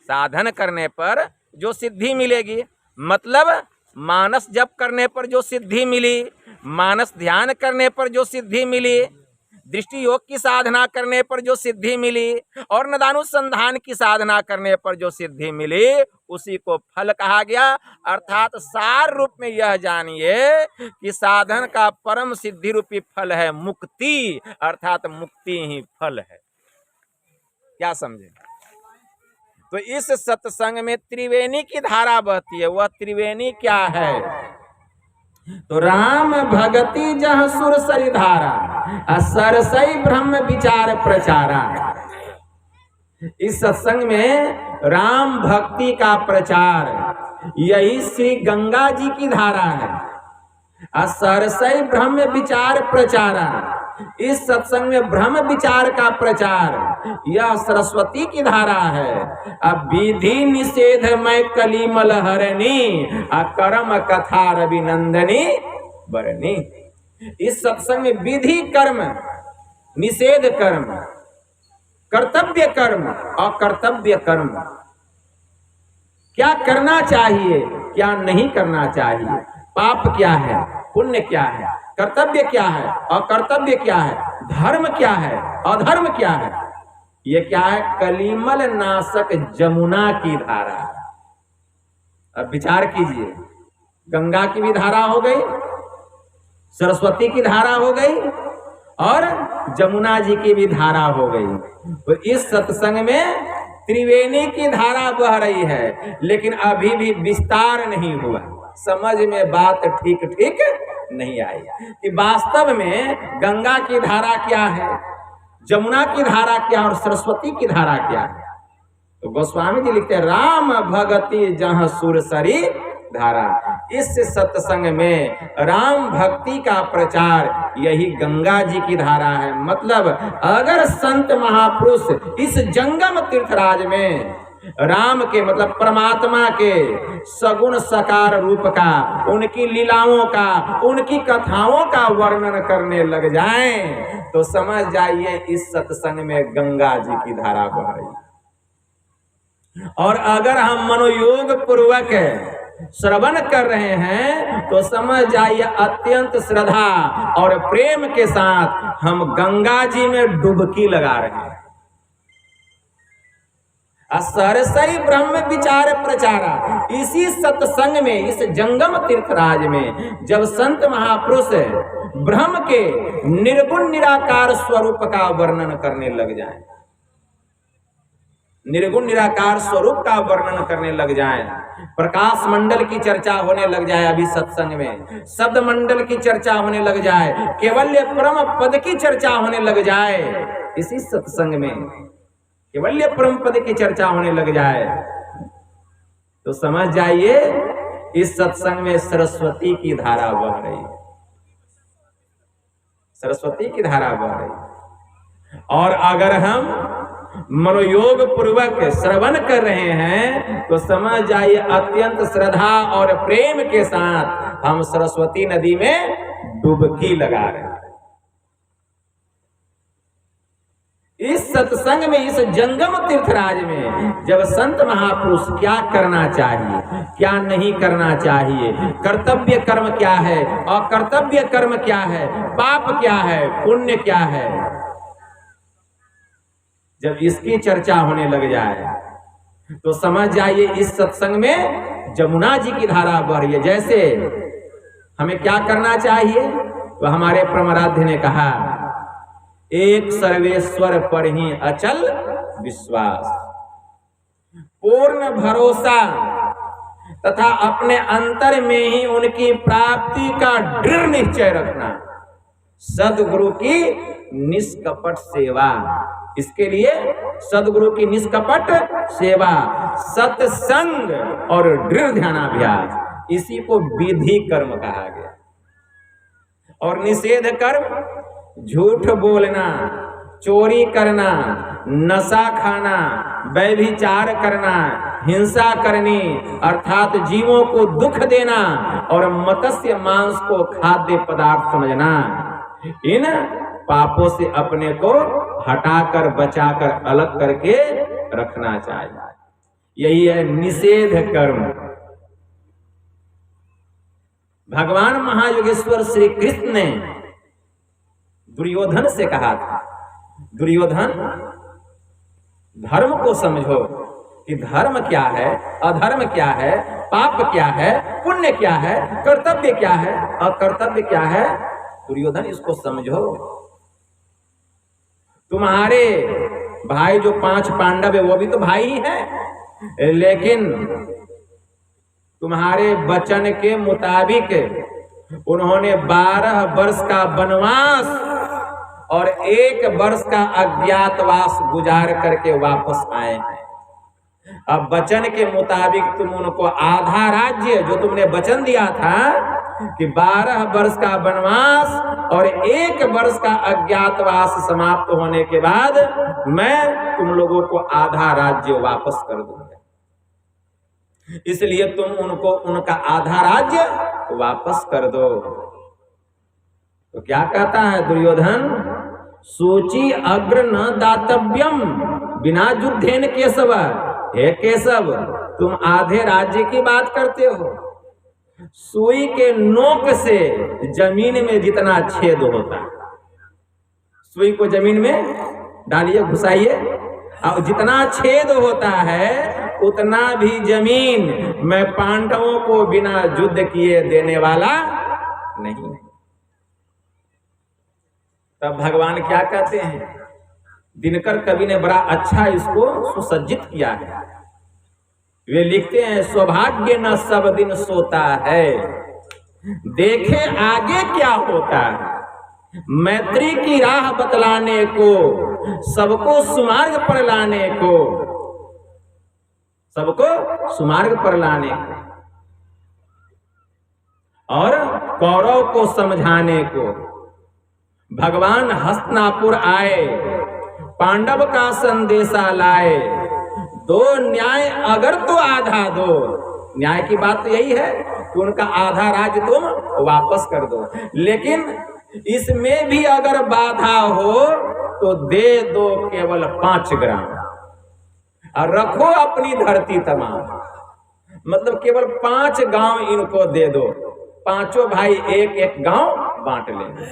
Speaker 1: साधन करने पर जो सिद्धि मिलेगी, मतलब मानस जप करने पर जो सिद्धि मिली, मानस ध्यान करने पर जो सिद्धि मिली, दृष्टि योग की साधना करने पर जो सिद्धि मिली और नदानुसंधान की साधना करने पर जो सिद्धि मिली, उसी को फल कहा गया। अर्थात सार रूप में यह जानिए कि साधन का परम सिद्धि रूपी फल है मुक्ति, अर्थात मुक्ति ही फल है। क्या समझे? तो इस सत्संग में त्रिवेणी की धारा बहती है। वह त्रिवेणी क्या है? तो राम भगति जह सुर सरी धारा, सरसई ब्रह्म विचार प्रचारा। इस सत्संग में राम भक्ति का प्रचार, यही श्री गंगा जी की धारा है। सरसई ब्रह्म विचार प्रचारा, इस सत्संग में ब्रह्म विचार का प्रचार, यह सरस्वती की धारा है। अब विधि निषेध में कलिमल हरणी, कर्म कथा रविनंदनी बरनी। इस सत्संग में विधि कर्म, निषेध कर्म, कर्तव्य कर्म और कर्तव्य कर्म, क्या करना चाहिए क्या नहीं करना चाहिए, पाप क्या है पुण्य क्या है, कर्तव्य क्या है अकर्तव्य क्या है, धर्म क्या है अधर्म क्या है, ये क्या है? कलिमल नाशक जमुना की धारा। अब विचार कीजिए, गंगा की भी धारा हो गई, सरस्वती की धारा हो गई और जमुना जी की भी धारा हो गई। तो इस सत्संग में त्रिवेणी की धारा बह रही है, लेकिन अभी भी विस्तार नहीं हुआ। समझ में बात ठीक ठीक नहीं आई कि वास्तव में गंगा की धारा क्या है, जमुना की धारा क्या और सरस्वती की धारा क्या है। तो गोस्वामी जी लिखते हैं, राम भगति जहाँ सुरसरी धारा। इस सत्संग में राम भक्ति का प्रचार यही गंगा जी की धारा है। मतलब अगर संत महापुरुष इस जंगम तीर्थराज में राम के मतलब परमात्मा के सगुण साकार रूप का, उनकी लीलाओं का, उनकी कथाओं का वर्णन करने लग जाएं, तो समझ जाइए इस सत्संग में गंगा जी की धारा बह रही। और अगर हम मनोयोग पूर्वक श्रवण कर रहे हैं तो समझ जाइए अत्यंत श्रद्धा और प्रेम के साथ हम गंगा जी में डुबकी लगा रहे हैं। सरसई ब्रह्म विचार प्रचारा, इसी सत्संग में, इस जंगम तीर्थराज में जब संत महापुरुष ब्रह्म के निर्गुण निराकार स्वरूप का वर्णन करने लग जाएं, निर्गुण निराकार स्वरूप का वर्णन करने लग जाएं, प्रकाश मंडल की चर्चा होने लग जाए, अभी सत्संग में शब्द मंडल की चर्चा होने लग जाए, केवल्य परम पद की चर्चा होने लग जाए, इसी सत्संग में केवल्य परम पद की चर्चा होने लग जाए तो समझ जाइए इस सत्संग में सरस्वती की धारा बह रही, सरस्वती की धारा बह रही। और अगर हम मनोयोग पूर्वक श्रवण कर रहे हैं तो समझ जाइए अत्यंत श्रद्धा और प्रेम के साथ हम सरस्वती नदी में डुबकी लगा रहे हैं। इस सत्संग में, इस जंगम तीर्थराज में जब संत महापुरुष क्या करना चाहिए, क्या नहीं करना चाहिए, कर्तव्य कर्म क्या है, अकर्तव्य कर्म क्या है, पाप क्या है, पुण्य क्या है, जब इसकी चर्चा होने लग जाए तो समझ जाइए इस सत्संग में जमुना जी की धारा बह रही है। जैसे हमें क्या करना चाहिए तो हमारे परमाराध्य ने कहा, एक सर्वेश्वर पर ही अचल विश्वास, पूर्ण भरोसा तथा अपने अंतर में ही उनकी प्राप्ति का दृढ़ निश्चय रखना, सदगुरु की निष्कपट सेवा। इसके लिए सदगुरु की निष्कपट सेवा, सत्संग और दृढ़ ध्यानाभ्यास, इसी को विधि कर्म कहा गया। और निषेध कर्म, झूठ बोलना, चोरी करना, नशा खाना, व्यभिचार करना, हिंसा करनी अर्थात जीवों को दुख देना और मत्स्य मांस को खाद्य पदार्थ समझना, इन पापों से अपने को हटाकर बचाकर अलग करके रखना चाहिए। यही है निषेध कर्म। भगवान महायोगेश्वर श्री कृष्ण ने दुर्योधन से कहा था, दुर्योधन धर्म को समझो कि धर्म क्या है, अधर्म क्या है, पाप क्या है, पुण्य क्या है, कर्तव्य क्या है, अकर्तव्य क्या है। दुर्योधन इसको समझो। तुम्हारे भाई जो 5 पांडव है वो भी तो भाई ही है, लेकिन तुम्हारे वचन के मुताबिक उन्होंने 12 वर्ष का वनवास और 1 वर्ष का अज्ञातवास गुजार करके वापस आए हैं। अब वचन के मुताबिक तुम उनको आधा राज्य, जो तुमने वचन दिया था कि 12 वर्ष का वनवास और 1 वर्ष का अज्ञातवास समाप्त होने के बाद मैं तुम लोगों को आधा राज्य वापस कर दूंगा, इसलिए तुम उनको उनका आधा राज्य वापस कर दो। तो क्या कहता है दुर्योधन, सूची अग्र न दातव्यम बिना युद्धेन केशव। हे केशव, तुम आधे राज्य की बात करते हो, सुई के नोक से जमीन में जितना छेद होता है, सुई को जमीन में डालिए, घुसाइए, और जितना छेद होता है उतना भी जमीन मैं पांडवों को बिना युद्ध किए देने वाला नहीं। तब भगवान क्या कहते हैं, दिनकर कवि ने बड़ा अच्छा इसको सुसज्जित किया है। वे लिखते हैं, सौभाग्य न सब दिन सोता है, देखे आगे क्या होता है, मैत्री की राह बतलाने को, सबको सुमार्ग पर लाने को, सबको सुमार्ग पर लाने को, और कौरव को समझाने को। भगवान हस्तिनापुर आए, पांडव का संदेशा लाए, दो न्याय अगर तो आधा दो, न्याय की बात तो यही है कि उनका आधा राज्य तुम वापस कर दो, लेकिन इसमें भी अगर बाधा हो तो दे दो केवल 5 ग्राम और रखो अपनी धरती तमाम। मतलब केवल 5 गांव इनको दे दो, पांचों भाई एक एक गांव बांट लेंगे।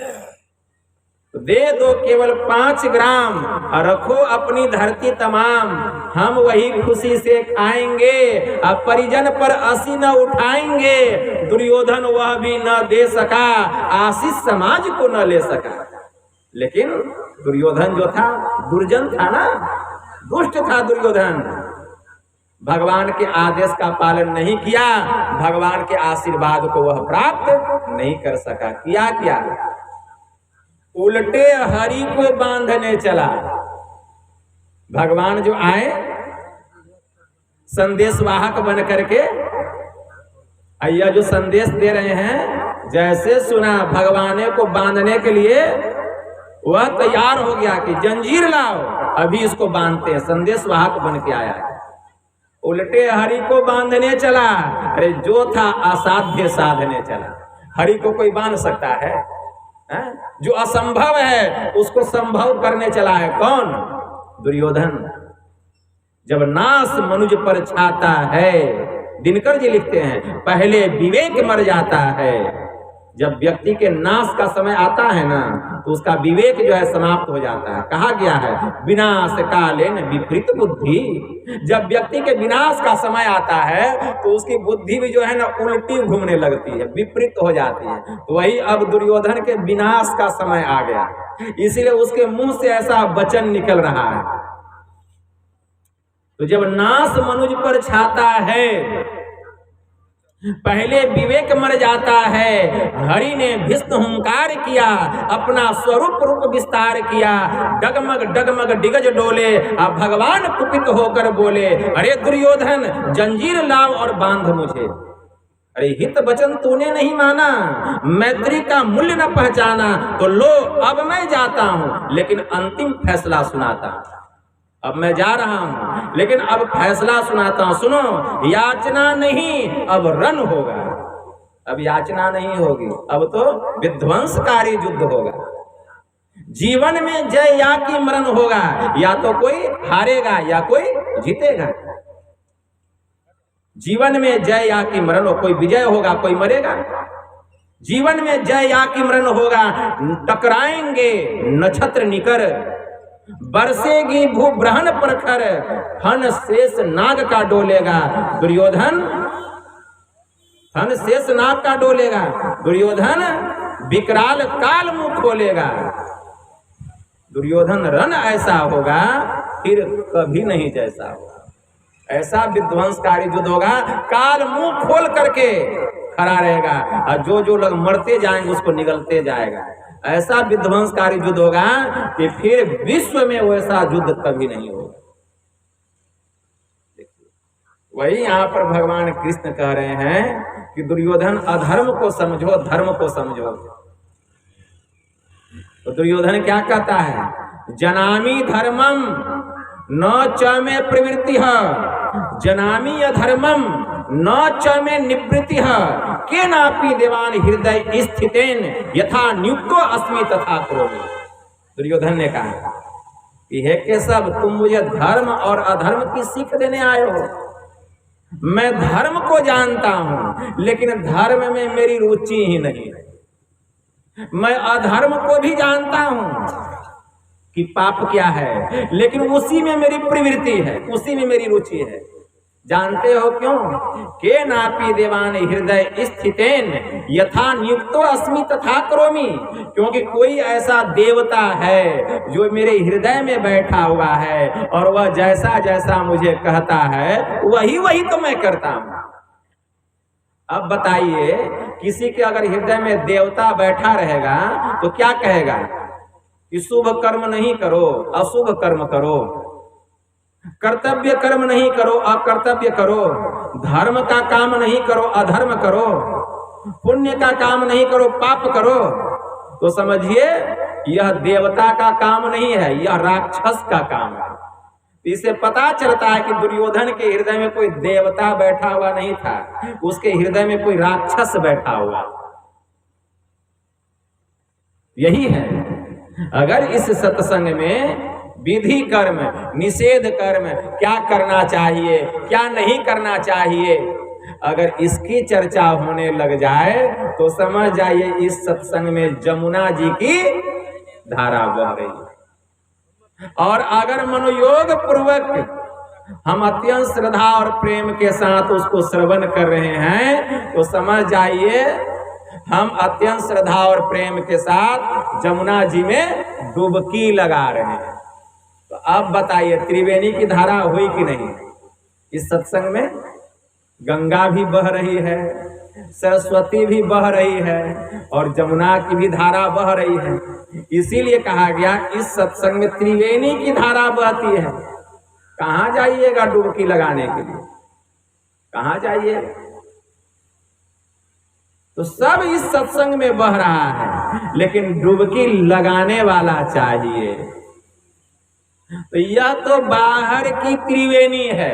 Speaker 1: तो दे दो केवल 5 ग्राम और रखो अपनी धरती तमाम, हम वही खुशी से खाएंगे, अब परिजन पर असी न उठाएंगे। दुर्योधन वह भी न दे सका, आशीष समाज को न ले सका। लेकिन दुर्योधन जो था दुर्जन था ना, दुष्ट था दुर्योधन। भगवान के आदेश का पालन नहीं किया, भगवान के आशीर्वाद को वह प्राप्त नहीं कर सका। किया क्या? उल्टे हरि को बांधने चला। भगवान जो आए संदेशवाहक बन करके, अय्या जो संदेश दे रहे हैं, जैसे सुना भगवान को बांधने के लिए वह तैयार हो गया कि जंजीर लाओ, अभी इसको बांधते हैं। संदेशवाहक बन के आया, उल्टे हरि को बांधने चला। अरे जो था असाध्य साधने चला। हरि को कोई बांध सकता है? जो असंभव है उसको संभव करने चला है। कौन? दुर्योधन। जब नाश मनुज पर छाता है, दिनकर जी लिखते हैं, पहले विवेक मर जाता है। जब व्यक्ति के नाश का समय आता है ना, तो उसका विवेक जो है समाप्त हो जाता है। कहा गया है विनाश कालेन विपरीत बुद्धि। जब व्यक्ति के विनाश का समय आता है तो उसकी बुद्धि भी जो है ना उल्टी घूमने लगती है, विपरीत हो जाती है। तो वही अब दुर्योधन के विनाश का समय आ गया, इसीलिए उसके मुंह से ऐसा वचन निकल रहा है। तो जब नाश मनुज पर छाता है, पहले विवेक मर जाता है। हरि ने भीष्म हुंकार किया, अपना स्वरूप रूप विस्तार किया, डगमग डगमग दिग्गज डोले। अब भगवान कुपित होकर बोले, अरे दुर्योधन जंजीर लाओ और बांध मुझे। अरे हित वचन तूने नहीं माना, मैत्री का मूल्य न पहचाना, तो लो अब मैं जाता हूं, लेकिन अंतिम फैसला सुनाता हूं। अब मैं जा रहा हूं, लेकिन अब फैसला सुनाता हूं। सुनो, याचना नहीं, अब रण होगा। अब याचना नहीं होगी, अब तो विध्वंसकारी युद्ध होगा। जीवन में जय या कि मरण होगा, या तो कोई हारेगा या कोई जीतेगा। जीवन में जय या कि मरण हो, कोई विजय होगा कोई मरेगा। जीवन में जय या कि मरण होगा। टकराएंगे नक्षत्र निकर, बरसेगी भू ब्रहण प्रखर, फन शेष नाग का डोलेगा। दुर्योधन फन शेष नाग का डोलेगा। दुर्योधन विकराल काल मुंह खोलेगा। दुर्योधन रण ऐसा होगा फिर कभी नहीं जैसा होगा। ऐसा विध्वंसकारी युद्ध होगा, काल मुंह खोल करके खड़ा रहेगा और जो जो लोग मरते जाएंगे उसको निगलते जाएगा। ऐसा विध्वंसकारी युद्ध होगा कि फिर विश्व में वैसा युद्ध कभी नहीं होगा। वही यहाँ पर भगवान कृष्ण कह रहे हैं कि दुर्योधन अधर्म को समझो, धर्म को समझो। तो दुर्योधन क्या कहता है? जनामि धर्मम न च में प्रवृत्ति, जनामि अधर्मम न च में निवृत्ति, के नापि देवान हृदय स्थितेन यथा नियुक्तो अस्मि तथा करोमि। दुर्योधन ने कहा कि हे केशव, तुम मुझे धर्म और अधर्म की सीख देने आए हो। मैं धर्म को जानता हूं, लेकिन धर्म में मेरी रुचि ही नहीं है। मैं अधर्म को भी जानता हूं कि पाप क्या है, लेकिन उसी में मेरी प्रवृत्ति है, उसी में मेरी रुचि है। जानते हो क्यों? के नापि देवान हृदय स्थितेन यथा नियुक्तो अस्मि तथा करोमि। क्योंकि कोई ऐसा देवता है जो मेरे हृदय में बैठा हुआ है और वह जैसा जैसा मुझे कहता है वही वही तो मैं करता हूं। अब बताइए, किसी के अगर हृदय में देवता बैठा रहेगा तो क्या कहेगा कि शुभ कर्म नहीं करो, अशुभ कर्म करो, कर्तव्य कर्म नहीं करो, अकर्तव्य करो, धर्म का काम नहीं करो, अधर्म करो, पुण्य का काम नहीं करो, पाप करो। तो समझिए यह देवता का काम नहीं है, यह राक्षस का काम है। इससे पता चलता है कि दुर्योधन के हृदय में कोई देवता बैठा हुआ नहीं था, उसके हृदय में कोई राक्षस बैठा हुआ। यही है, अगर इस सत्संग में विधि कर्म, निषेध कर्म, क्या करना चाहिए क्या नहीं करना चाहिए, अगर इसकी चर्चा होने लग जाए तो समझ जाइए इस सत्संग में जमुना जी की धारा बह रही है। और अगर मनोयोग पूर्वक हम अत्यंत श्रद्धा और प्रेम के साथ उसको श्रवण कर रहे हैं तो समझ जाइए हम अत्यंत श्रद्धा और प्रेम के साथ जमुना जी में डुबकी लगा रहे हैं। तो अब बताइए त्रिवेणी की धारा हुई कि नहीं? इस सत्संग में गंगा भी बह रही है, सरस्वती भी बह रही है और जमुना की भी धारा बह रही है। इसीलिए कहा गया इस सत्संग में त्रिवेणी की धारा बहती है। कहां जाइएगा डुबकी लगाने के लिए? कहां जाइए? तो सब इस सत्संग में बह रहा है, लेकिन डुबकी लगाने वाला चाहिए। तो यह तो बाहर की त्रिवेणी है,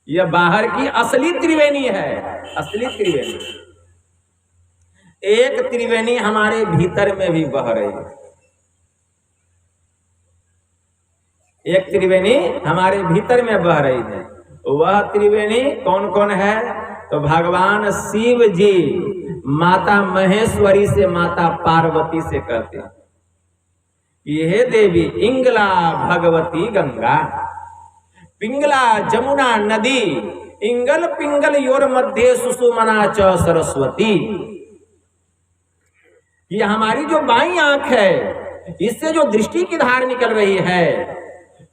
Speaker 1: यह बाहर की असली त्रिवेणी है। असली त्रिवेणी, एक त्रिवेणी हमारे भीतर में भी बह रही है। एक त्रिवेणी हमारे भीतर में बह रही है। वह त्रिवेणी कौन कौन है? तो भगवान शिव जी माता महेश्वरी से माता पार्वती से कहते हैं कि हे देवी इंगला भगवती गंगा, पिंगला जमुना नदी, इंगल पिंगल योर मध्य सुषुमना च सरस्वती। ये हमारी जो बाईं आंख है, इससे जो दृष्टि की धार निकल रही है,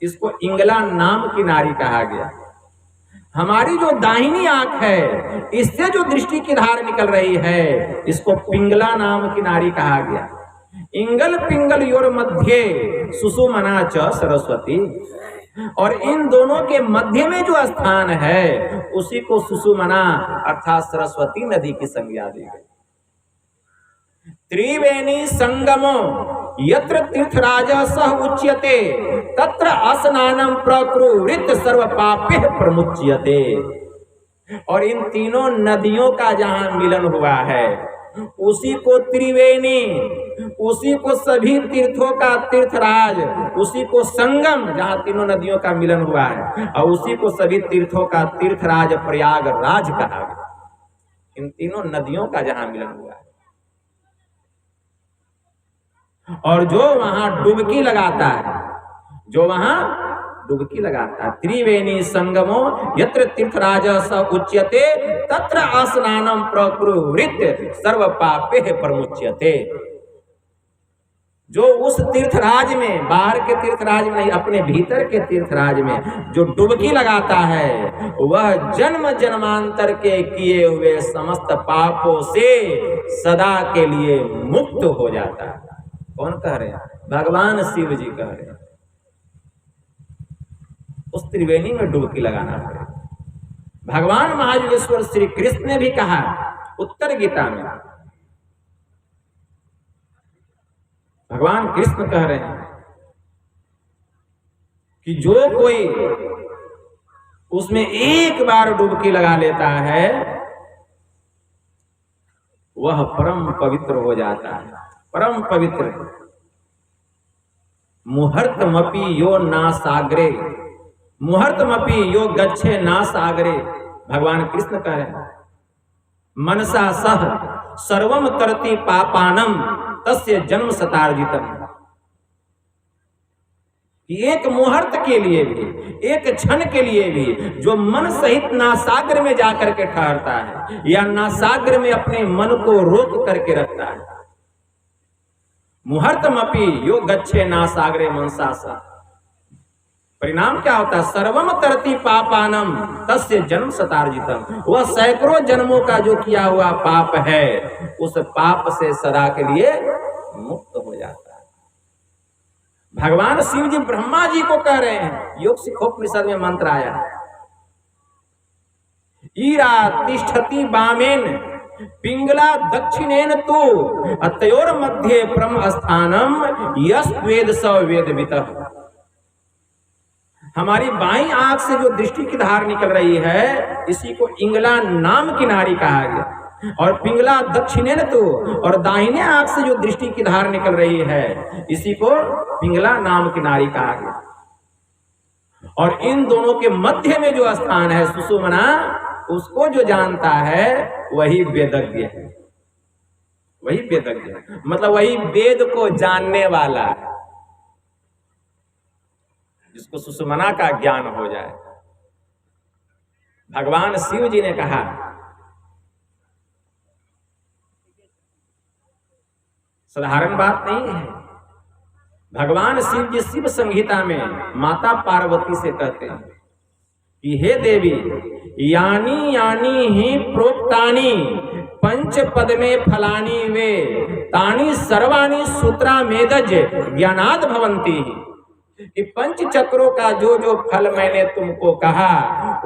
Speaker 1: इसको इंगला नाम की नारी कहा गया। हमारी जो दाहिनी आंख है, इससे जो दृष्टि की धार निकल रही है, इसको पिंगला नाम की नारी कहा गया। इंगल पिंगल योर मध्य सुषुमना च सरस्वती। और इन दोनों के मध्य में जो स्थान है उसी को सुषुमना अर्थात सरस्वती नदी की संज्ञा दी गई। त्रिवेणी संगमो यत्र तीर्थराज सह उच्यते तत्र स्नानम प्रकृवृत सर्व पापे प्रमुच्यते। और इन तीनों नदियों का जहां मिलन हुआ है उसी को त्रिवेणी, उसी को सभी तीर्थों का तीर्थराज, उसी को संगम जहां तीनों नदियों का मिलन हुआ है, और उसी को सभी तीर्थों का तीर्थराज प्रयागराज कहा गया। इन तीनों नदियों का जहां मिलन हुआ है। और जो वहां डुबकी लगाता है, जो वहां डुबकी लगाता है, त्रिवेणी संगमो यत्र तीर्थराज स उच्यते तत्र स्नानम प्रकृवृत सर्व पापे प्रमुच्यते। जो उस तीर्थराज में, बाहर के तीर्थराज में नहीं, अपने भीतर के तीर्थराज में जो डुबकी लगाता है वह जन्म जन्मांतर के किए हुए समस्त पापों से सदा के लिए मुक्त हो जाता है। कौन कह रहे हैं? भगवान शिव जी कह रहे हैं। उस त्रिवेणी में डुबकी लगाना पड़ेगा। भगवान महायोगेश्वर श्री कृष्ण ने भी कहा उत्तर गीता में, भगवान कृष्ण कह रहे हैं कि जो कोई उसमें एक बार डुबकी लगा लेता है वह परम पवित्र हो जाता है। परम पवित्र। मुहूर्तमपि यो ना सागरे, मुहूर्तमपि यो गच्छे ना सागरे। भगवान कृष्ण कह रहे हैं मनसा सह सर्वम तरति पापानम तस्य जन्म शतार्जितम। एक मुहूर्त के लिए भी, एक क्षण के लिए भी जो मन सहित नासाग्र में जाकर के ठहरता है या नासाग्र में अपने मन को रोक करके रखता है, मुहूर्तमपि यो गच्छे नासाग्रे मनसा सह, परिणाम क्या होता है? सर्वम तरति पापानम तस्य जन्म शतार्जितम। वह सैकड़ों जन्मों का जो किया हुआ पाप है उस पाप से सदा के लिए मुक्त हो जाता है। भगवान शिव जी ब्रह्मा जी को कह रहे हैं, योग सिखोपनिषद में मंत्र आया, ईरा तिष्ठति बामेन पिंगला दक्षिणेन तु अतयोर मध्ये परम स्थानम यस् वेद स वेदवितः। हमारी बाईं आंख से जो दृष्टि की धार निकल रही है इसी को इंगला नाम की नारी कहा गया। और पिंगला दक्षिणेन तु, और दाहिने आंख से जो दृष्टि की धार निकल रही है इसी को पिंगला नाम की नारी कहा गया। और इन दोनों के मध्य में जो स्थान है सुषुमना, उसको जो जानता है वही वेदज्ञ है, वही वेदज्ञ है, मतलब वही वेद को जानने वाला है, जिसको सुषुम्ना का ज्ञान हो जाए। भगवान शिव जी ने कहा, साधारण बात नहीं है। भगवान शिव जी शिव संहिता में माता पार्वती से कहते हैं कि हे देवी, यानी यानी ही प्रोक्तानी पंच पद में फलानी वे तानी सर्वाणी सूत्रा मेदज ज्ञानाद भवंती, कि पंच चक्रों का जो जो फल मैंने तुमको कहा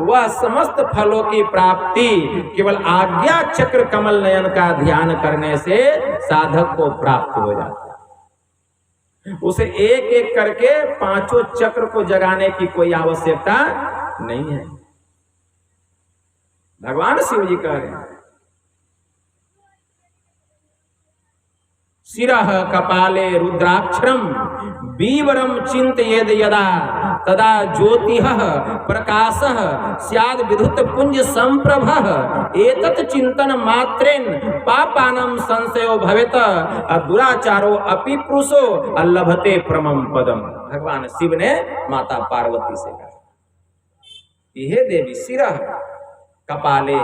Speaker 1: वह समस्त फलों की प्राप्ति केवल आज्ञा चक्र कमल नयन का ध्यान करने से साधक को प्राप्त हो जाता है। उसे एक एक करके पांचों चक्र को जगाने की कोई आवश्यकता नहीं है। भगवान शिव जी कह रहे हैं, शिरः कपाले रुद्राक्षरम बीवरम चिंतयेद यदा तदा ज्योतिः प्रकाशः स्याद विद्युत पुंज संप्रभः एतत् चिंतन मात्रेन पापानां संशयो भवेत दुराचारो अपि पुरुषो लभते परमं पदम। भगवान शिव ने माता पार्वती से कहा, हे देवी, शिरः कपाले,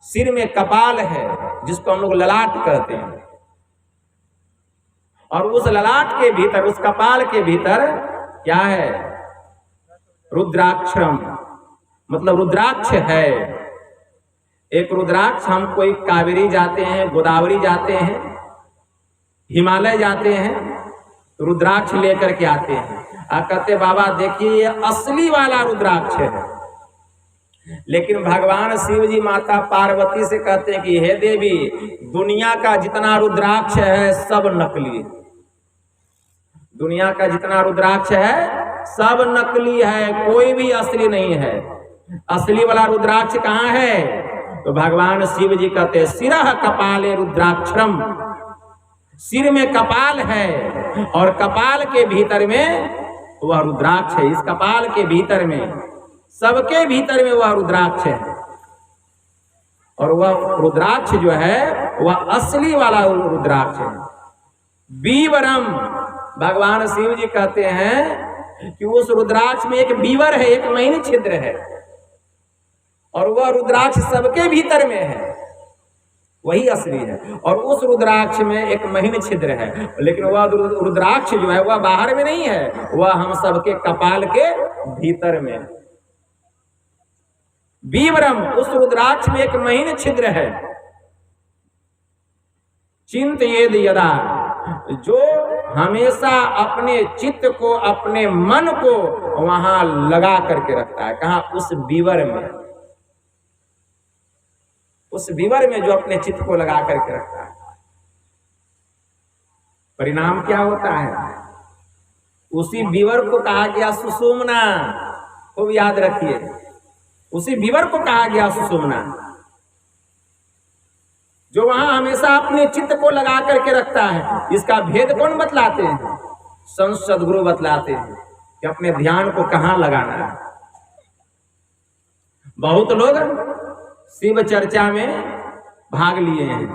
Speaker 1: सिर में कपाल है जिसको हम लोग ललाट कहते हैं, और उस ललाट के भीतर, उस कपाल के भीतर क्या है? रुद्राक्षरम, मतलब रुद्राक्ष है। एक रुद्राक्ष, हम कोई कावेरी जाते हैं, गोदावरी जाते हैं, हिमालय जाते हैं, तो रुद्राक्ष लेकर के आते हैं, कहते बाबा देखिए ये असली वाला रुद्राक्ष है। लेकिन भगवान शिव जी माता पार्वती से कहते हैं कि हे देवी, दुनिया का जितना रुद्राक्ष है सब नकली है, दुनिया का जितना रुद्राक्ष है सब नकली है, कोई भी असली नहीं है। असली वाला रुद्राक्ष कहाँ है? तो भगवान शिव जी कहते हैं, शिरः कपाले रुद्राक्षरम, सिर में कपाल है और कपाल के भीतर में वह रुद्राक्ष है। इस कपाल के भीतर में, सबके भीतर में वह रुद्राक्ष है, और वह रुद्राक्ष जो है वह असली वाला रुद्राक्ष है। बीवरम, भगवान शिव जी कहते हैं कि उस रुद्राक्ष में एक बीवर है, एक महीन छिद्र है, और वह रुद्राक्ष सबके भीतर में है, वही असली है। और उस रुद्राक्ष में एक महीन छिद्र है, लेकिन वह रुद्राक्ष जो है वह बाहर में नहीं है, वह हम सबके कपाल के भीतर में है। बीवरम, उस रुद्राक्ष में एक महीन छिद्र है। चिंतयेद यदा, जो हमेशा अपने चित्त को, अपने मन को वहां लगा करके रखता है। कहाँ? उस बीवर में, उस बीवर में जो अपने चित्त को लगा करके रखता है, परिणाम क्या होता है? उसी बीवर को कहा गया सुषुम्ना, खूब याद रखिए, उसी बीवर को कहा गया सुषुम्ना, जो वहां हमेशा अपने चित्त को लगा करके रखता है। इसका भेद कौन बतलाते हैं? संत सद्गुरु बतलाते हैं कि अपने ध्यान को कहां लगाना है। बहुत लोग शिव चर्चा में भाग लिए हैं,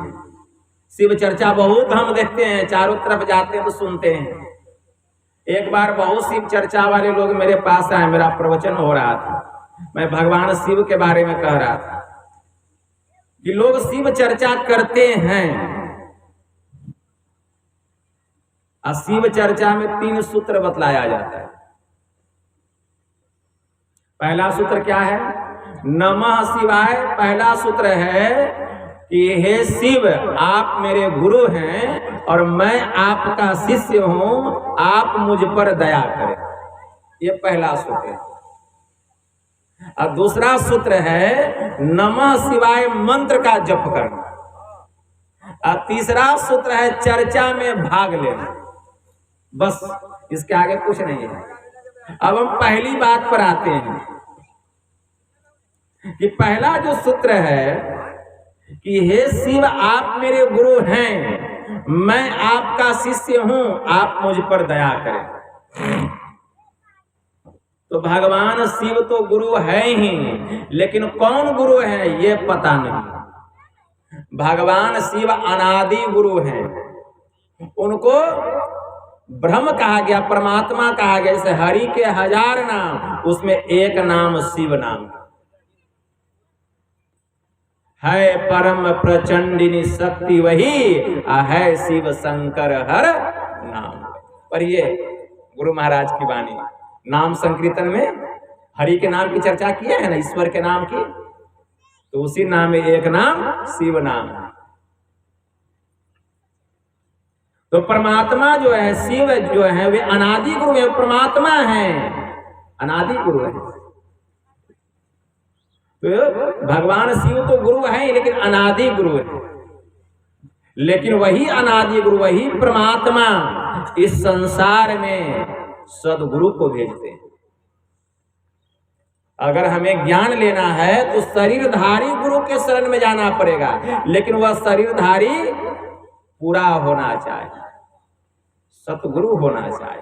Speaker 1: शिव चर्चा बहुत हम देखते हैं, चारों तरफ जाते हैं तो सुनते हैं। एक बार बहुत शिव चर्चा वाले लोग मेरे पास आए, मेरा प्रवचन हो रहा था, मैं भगवान शिव के बारे में कह रहा था कि लोग शिव चर्चा करते हैं, और शिव चर्चा में 3 सूत्र बतलाया जाता है। पहला सूत्र क्या है? नमः शिवाय। पहला सूत्र है कि हे शिव, आप मेरे गुरु हैं और मैं आपका शिष्य हूं, आप मुझ पर दया करें। ये पहला सूत्र है। और दूसरा सूत्र है नमः शिवाय मंत्र का जप करना। और तीसरा सूत्र है चर्चा में भाग लेना। बस, इसके आगे कुछ नहीं है। अब हम पहली बात पर आते हैं कि पहला जो सूत्र है कि हे शिव, आप मेरे गुरु हैं, मैं आपका शिष्य हूं, आप मुझ पर दया करें। तो भगवान शिव तो गुरु है ही, लेकिन कौन गुरु है ये पता नहीं। भगवान शिव अनादि गुरु हैं, उनको ब्रह्म कहा गया, परमात्मा कहा गया। जैसे हरि के 1000 नाम, उसमें एक नाम शिव नाम है। परम प्रचंडिनी शक्ति वही है, शिव शंकर हर नाम। पर ये गुरु महाराज की वाणी, नाम संकीर्तन में हरि के नाम की चर्चा किया है ना, ईश्वर के नाम की, तो उसी नाम में एक नाम शिव नाम। तो परमात्मा जो है, शिव जो है, वे अनादि गुरु है, परमात्मा है, अनादि गुरु है। तो भगवान शिव तो गुरु है, लेकिन अनादि गुरु है। लेकिन वही अनादि गुरु, वही परमात्मा इस संसार में सदगुरु को भेजते हैं। अगर हमें ज्ञान लेना है तो शरीरधारी गुरु के शरण में जाना पड़ेगा, लेकिन वह शरीरधारी पूरा होना चाहिए, सतगुरु होना चाहिए।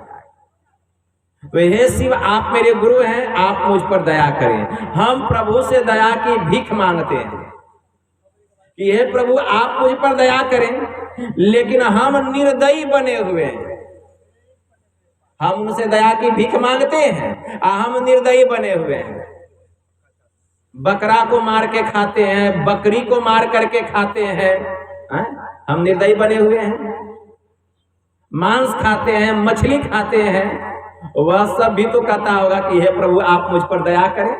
Speaker 1: तो हे शिव, आप मेरे गुरु हैं, आप मुझ पर दया करें। हम प्रभु से दया की भीख मांगते हैं कि हे प्रभु आप मुझ पर दया करें, लेकिन हम निर्दयी बने हुए हैं। हम उनसे दया की भीख मांगते हैं, हम निर्दयी बने हुए हैं। बकरा को मार के खाते हैं, बकरी को मार करके खाते हैं, हम निर्दयी बने हुए हैं। मांस खाते हैं, मछली खाते हैं, वह सब भी तो कहता होगा कि हे प्रभु आप मुझ पर दया करें।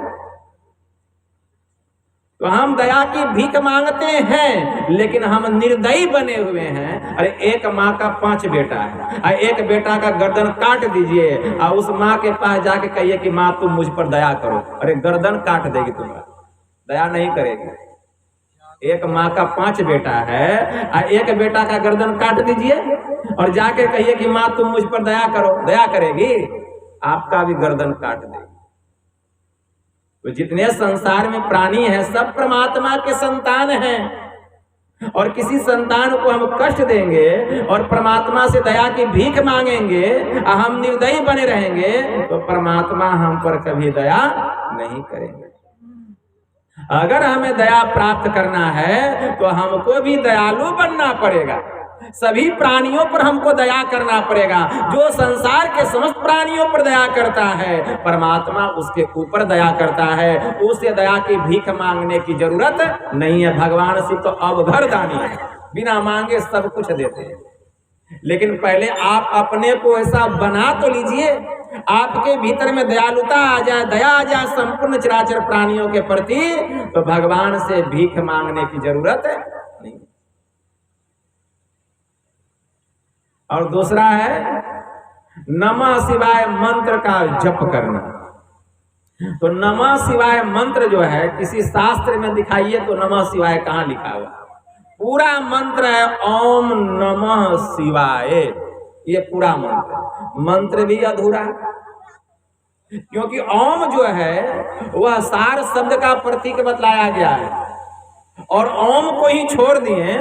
Speaker 1: तो हम दया की भीख मांगते हैं, लेकिन हम निर्दयी बने हुए हैं। अरे एक माँ का 5 बेटा है, और एक बेटा का गर्दन काट दीजिए और उस माँ के पास जाके कहिए कि माँ तुम मुझ पर दया करो, अरे गर्दन काट देगी, तुम्हारा दया नहीं करेगी। एक माँ का 5 बेटा है, और एक बेटा का गर्दन काट दीजिए और जाके कहिए कि माँ तुम मुझ पर दया करो, दया करेगी? आपका भी गर्दन काट देगी। तो जितने संसार में प्राणी हैं, सब परमात्मा के संतान हैं, और किसी संतान को हम कष्ट देंगे और परमात्मा से दया की भीख मांगेंगे, हम निर्दयी बने रहेंगे, तो परमात्मा हम पर कभी दया नहीं करेंगे। अगर हमें दया प्राप्त करना है तो हमको भी दयालु बनना पड़ेगा, सभी प्राणियों पर हमको दया करना पड़ेगा। जो संसार के समस्त प्राणियों पर दया करता है, परमात्मा उसके ऊपर दया करता है, उससे दया की भीख मांगने की जरूरत नहीं है। भगवान शिव तो अवघर दानी है, बिना मांगे सब कुछ देते हैं। लेकिन पहले आप अपने को ऐसा बना तो लीजिए, आपके भीतर में दयालुता आ जाए, दया आ जाए संपूर्ण चराचर प्राणियों के प्रति, तो भगवान से भीख मांगने की जरूरत नहीं। और दूसरा है नमः शिवाय मंत्र का जप करना। तो नमः शिवाय मंत्र जो है, किसी शास्त्र में दिखाइए तो नमः शिवाय कहाँ लिखा हुआ? पूरा मंत्र है ओम नमः शिवाय, ये पूरा मंत्र। मंत्र भी अधूरा, क्योंकि ओम जो है वह सार शब्द का प्रतीक बतलाया गया है, और ओम को ही छोड़ दिए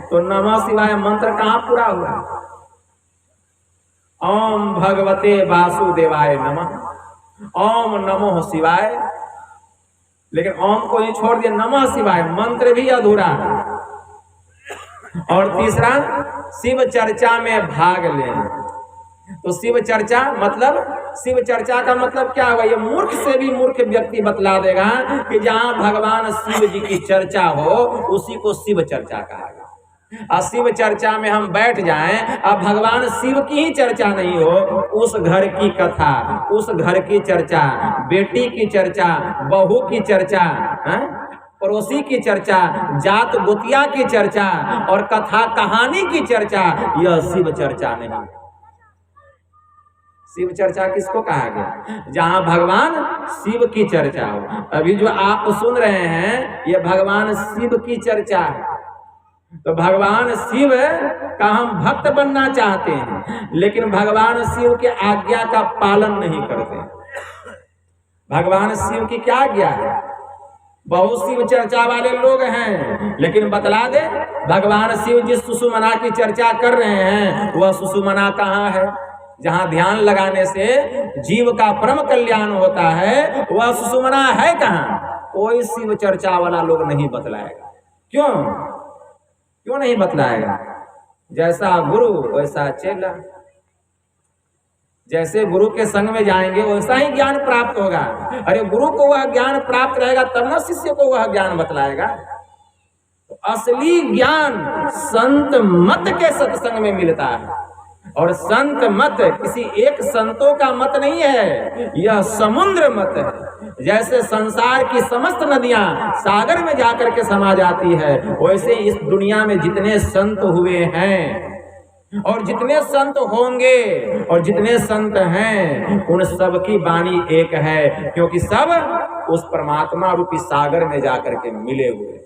Speaker 1: तो नमः शिवाय मंत्र कहाँ पूरा हुआ? ओम भगवते वासुदेवाय नमः, ओम नमो शिवाय, लेकिन ओम को ही छोड़ दिया, नमः शिवाय मंत्र भी अधूरा है। और तीसरा, शिव चर्चा में भाग लेना। तो शिव चर्चा मतलब, शिव चर्चा का मतलब क्या हुआ? ये मूर्ख से भी मूर्ख व्यक्ति बतला देगा कि जहां भगवान शिव जी की चर्चा हो उसी को शिव चर्चा कहा गया। और शिव चर्चा में हम बैठ जाएं, अब भगवान शिव की ही चर्चा नहीं हो, उस घर की कथा, उस घर की चर्चा, बेटी की चर्चा, बहू की चर्चा, पड़ोसी की चर्चा, जात गोतिया की चर्चा और कथा कहानी की चर्चा, यह शिव चर्चा नहीं। शिव चर्चा किसको कहा गया? जहां भगवान शिव की चर्चा हो। अभी जो आप सुन रहे हैं ये भगवान शिव की चर्चा है। तो भगवान शिव का हम भक्त बनना चाहते हैं, लेकिन भगवान शिव के आज्ञा का पालन नहीं करते। भगवान शिव की क्या आज्ञा है? बहुत शिव चर्चा वाले लोग हैं, लेकिन बतला दे भगवान शिव जिस सुषुमना की चर्चा कर रहे हैं वह सुषुमना कहाँ है? जहां ध्यान लगाने से जीव का परम कल्याण होता है, वह सुषुम्ना है कहां? कोई शिव चर्चा वाला लोग नहीं बतलाएगा। क्यों नहीं बतलाएगा? जैसा गुरु वैसा चेला, जैसे गुरु के संग में जाएंगे वैसा ही ज्ञान प्राप्त होगा। अरे गुरु को वह ज्ञान प्राप्त रहेगा तब ना शिष्य को वह ज्ञान बतलाएगा। तो असली ज्ञान संत मत के सत्संग में मिलता है, और संत मत किसी एक संतों का मत नहीं है, यह समुद्र मत है। जैसे संसार की समस्त नदियां सागर में जाकर के समा जाती है, वैसे इस दुनिया में जितने संत हुए हैं और जितने संत होंगे और जितने संत हैं, उन सब की वाणी एक है, क्योंकि सब उस परमात्मा रूपी सागर में जाकर के मिले हुए।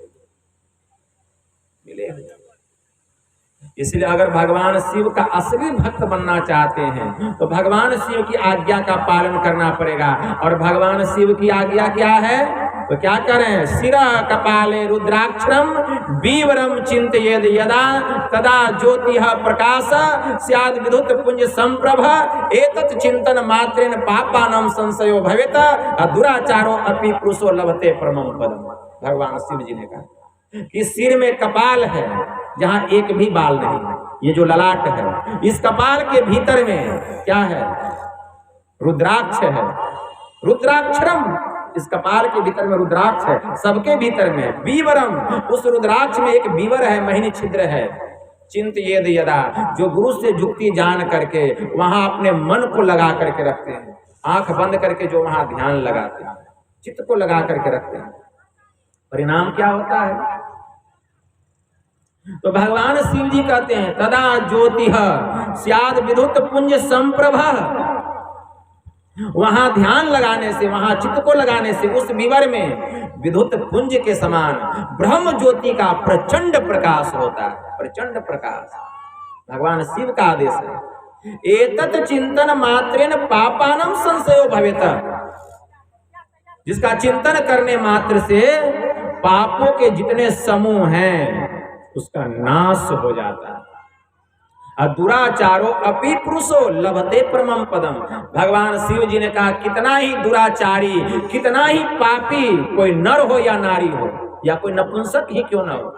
Speaker 1: इसलिए अगर भगवान शिव का असली भक्त बनना चाहते हैं तो भगवान शिव की आज्ञा का पालन करना पड़ेगा। और भगवान शिव की आज्ञा क्या है? तो क्या करें? शिरा कपाले रुद्राक्षरम बीवरम चिंतयेद यदा तदा ज्योतिः प्रकाश स्याद विद्युत पुंज संप्रभ एतत् चिंतन मात्रेण पापानां संशयो भवेत दुराचारो अपि पुरुषो लभते परमं पदम। भगवान शिव जी ने कहा कि सिर में कपाल है जहां एक भी बाल नहीं, ये जो ललाट है, इस कपाल के भीतर में क्या है? रुद्राक्ष है। रुद्राक्षरम, इस कपाल के भीतर में रुद्राक्ष है, सबके भीतर में। बीवरम, उस रुद्राक्ष में एक बीवर है, महीनी छिद्र है। चिंतयेद यदा, जो गुरु से जुक्ति जान करके वहां अपने मन को लगा करके रखते हैं, आंख बंद करके जो वहां ध्यान लगाते हैं, चित्त को लगा करके रखते हैं, परिणाम क्या होता है? तो भगवान शिव जी कहते हैं तदा ज्योतिः स्याद विद्युत पुंज संप्रभ। वहां ध्यान लगाने से, वहां चित्त को लगाने से उस विवर में विद्युत पुंज के समान ब्रह्म ज्योति का प्रचंड प्रकाश होता है। प्रचंड प्रकाश भगवान शिव का आदेश है। एतत् चिंतन मात्रेण पापानां संशयो भवेत, जिसका चिंतन करने मात्र से पापों के जितने समूह हैं उसका नाश हो जाता है। दुराचारो अपि पुरुषो लभते परमं पदम। भगवान शिव जी ने कहा कितना ही दुराचारी, कितना ही पापी कोई नर हो या नारी हो या कोई नपुंसक ही क्यों न हो,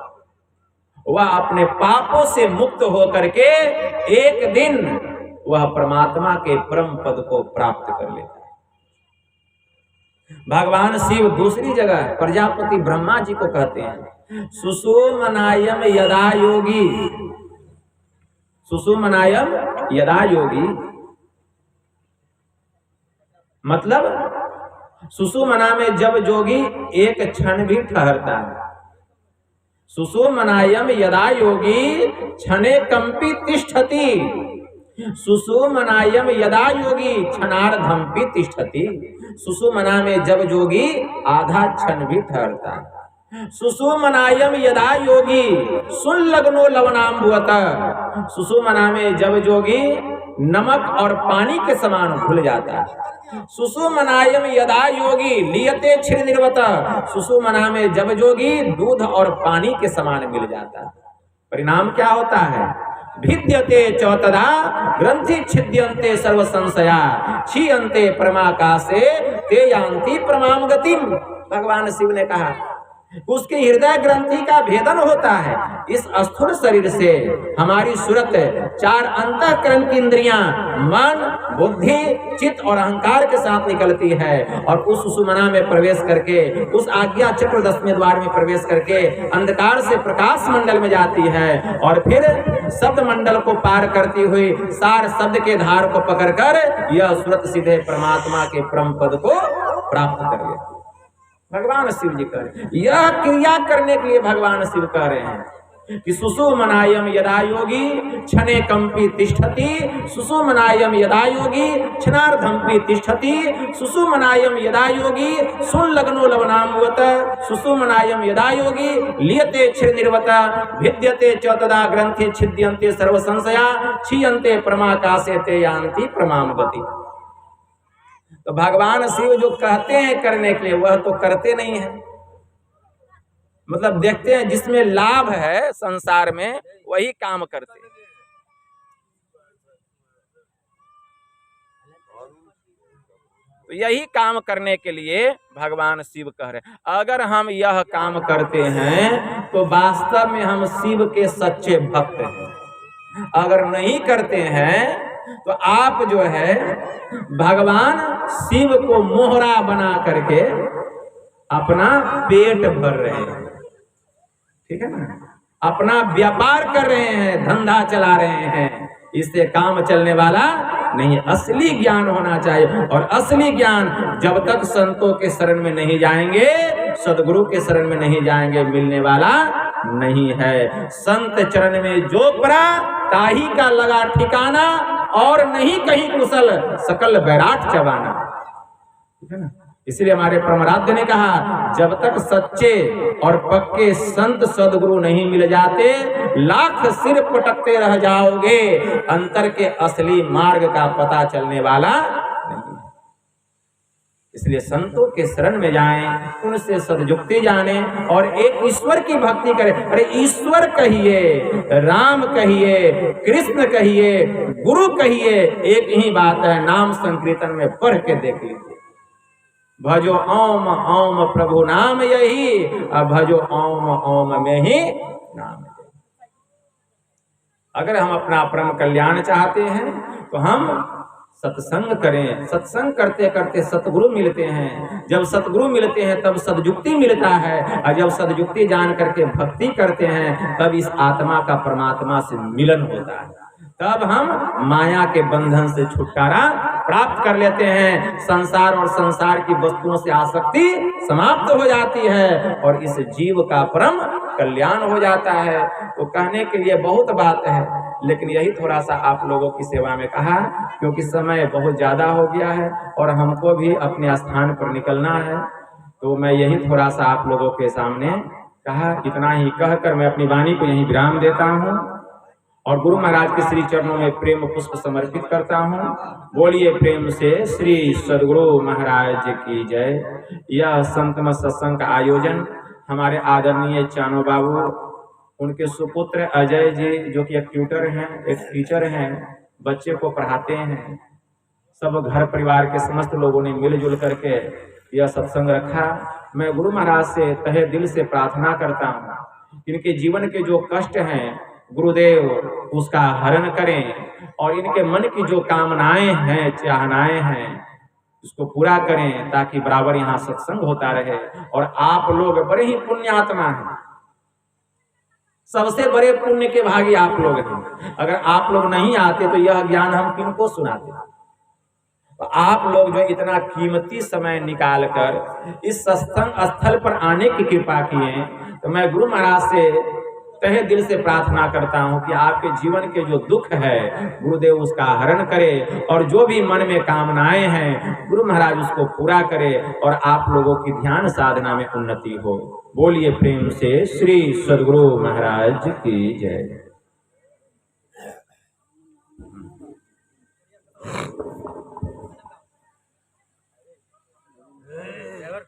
Speaker 1: वह अपने पापों से मुक्त हो करके एक दिन वह परमात्मा के परम पद को प्राप्त कर लेता है। भगवान शिव दूसरी जगह प्रजापति ब्रह्मा जी को कहते हैं सुषुम्नायम यदा योगी। सुषुम्नायम यदा योगी मतलब सुषुम्ना में जब जोगी एक क्षण भी ठहरता है। सुषुम्नायम यदा योगी क्षणे कंपि तिष्ठति। सुषुम्नायम यदा योगी क्षणार्धमपि तिष्ठति। सुषुम्ना में जब जोगी आधा क्षण भी ठहरता है। सुषुम्नायम यदा योगी सुलग्नो लवणाम्बुवत। सुषुम्ना में जब जोगी नमक और पानी के समान घुल जाता है। सुषुम्नायम यदा योगी लियते क्षीर निर्वत। सुषुम्ना में जब जोगी दूध और पानी के समान मिल जाता है। परिणाम क्या होता है? भिद्यते च तदा ग्रंथि छिद्यन्ते सर्व संशया क्षीयन्ते परमाकाशे ते यान्ति परमाम गतिम। भगवान शिव ने कहा उसके हृदय ग्रंथि का भेदन होता है। इस स्थूल शरीर से हमारी सूरत चार अंतःकरण की इंद्रियां मन, बुद्धि, चित्त और अहंकार के साथ निकलती है और उस सुषुम्ना में प्रवेश करके, उस आज्ञा चक्र 10वें द्वार में प्रवेश करके अंधकार से प्रकाश मंडल में जाती है और फिर शब्द मंडल को पार करती हुई सार शब्द के धार को पकड़कर यह सूरत सीधे परमात्मा के परम पद को प्राप्त कर लेती है। भगवान शिव जी कह रहे हैं, यह क्रिया करने के लिए भगवान शिव कह रहे हैं कि सुषुम्नायम यदा योगी क्षणे कंपि तिष्ठति। सुषुम्नायम यदा योगी क्षणार्धमपि तिष्ठति। सुषुम्नायम यदा योगी सुलग्नो लवणाम्बुवत। सुषुम्नायम यदा योगी लियते क्षीर निर्वत। भिद्यते च तदा ग्रंथि छिद्यन्ते सर्व संशया क्षीयन्ते परमाकाशे ते यान्ति परमाम गति। तो भगवान शिव जो कहते हैं करने के लिए वह तो करते नहीं है। मतलब देखते हैं जिसमें लाभ है संसार में वही काम करते हैं। तो यही काम करने के लिए भगवान शिव कह रहे हैं। अगर हम यह काम करते हैं तो वास्तव में हम शिव के सच्चे भक्त हैं। अगर नहीं करते हैं तो आप जो है भगवान शिव को मोहरा बना करके अपना पेट भर रहे हैं, ठीक है ना, अपना व्यापार कर रहे हैं, धंधा चला रहे हैं। इससे काम चलने वाला नहीं। असली ज्ञान होना चाहिए, और असली ज्ञान जब तक संतों के शरण में नहीं जाएंगे, सदगुरु के शरण में नहीं जाएंगे, मिलने वाला नहीं है। संत चरण में जो पड़ा ताही का लगा ठिकाना, और नहीं कहीं कुशल सकल बैराट चबाना, ठीक है ना। इसलिए हमारे परमाराध्य ने कहा, जब तक सच्चे और पक्के संत सदगुरु नहीं मिल जाते, लाख सिर पटकते रह जाओगे, अंतर के असली मार्ग का पता चलने वाला नहीं। इसलिए संतों के शरण में जाएं, उनसे सदयुक्ति जाने, और एक ईश्वर की भक्ति करें। अरे ईश्वर कहिए, राम कहिए, कृष्ण कहिए, गुरु कहिए, एक ही बात है। नाम संकीर्तन में पढ़ के देख लीजिए, भजो ओम ओम प्रभु नाम यही, भजो ओम ओम में ही नाम। अगर हम अपना परम कल्याण चाहते हैं तो हम सत्संग करें। सत्संग करते करते सतगुरु मिलते हैं। जब सतगुरु मिलते हैं तब सदयुक्ति मिलता है, और जब सदयुक्ति जान करके भक्ति करते हैं तब इस आत्मा का परमात्मा से मिलन होता है। तब हम माया के बंधन से छुटकारा प्राप्त कर लेते हैं। संसार और संसार की वस्तुओं से आसक्ति समाप्त हो जाती है, और इस जीव का परम कल्याण हो जाता है। तो कहने के लिए बहुत बात है, लेकिन यही थोड़ा सा आप लोगों की सेवा में कहा, क्योंकि समय बहुत ज्यादा हो गया है और हमको भी अपने स्थान पर निकलना है। तो मैं यही थोड़ा सा आप लोगों के सामने कहा। इतना ही कहकर मैं अपनी वाणी को यहीं विराम देता हूँ, और गुरु महाराज के श्री चरणों में प्रेम पुष्प समर्पित करता हूँ। बोलिए प्रेम से श्री सदगुरु महाराज की जय। यह संतमत सत्संग का आयोजन हमारे आदरणीय चानो बाबू, उनके सुपुत्र अजय जी, जो कि एक ट्यूटर हैं, एक टीचर हैं, बच्चे को पढ़ाते हैं, सब घर परिवार के समस्त लोगों ने मिलजुल करके यह सत्संग रखा। मैं गुरु महाराज से तहे दिल से प्रार्थना करता हूँ, इनके जीवन के जो कष्ट हैं गुरुदेव उसका हरण करें, और इनके मन की जो कामनाएं हैं, चाहनाएं हैं, उसको पूरा करें, ताकि बराबर यहाँ सत्संग होता रहे। और आप लोग बड़े ही पुण्यात्मा हैं, सबसे बड़े पुण्य के भागी आप लोग हैं। अगर आप लोग नहीं आते तो यह ज्ञान हम किनको सुनाते। तो आप लोग जो इतना कीमती समय निकाल कर इस सत्संग स्थल पर आने की कृपा किए, तो मैं गुरु महाराज से तहे दिल से प्रार्थना करता हूं कि आपके जीवन के जो दुख है गुरुदेव उसका हरण करे, और जो भी मन में कामनाएं हैं गुरु महाराज उसको पूरा करे, और आप लोगों की ध्यान साधना में उन्नति हो। बोलिए प्रेम से श्री सदगुरु महाराज की जय।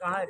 Speaker 1: कहाँ है?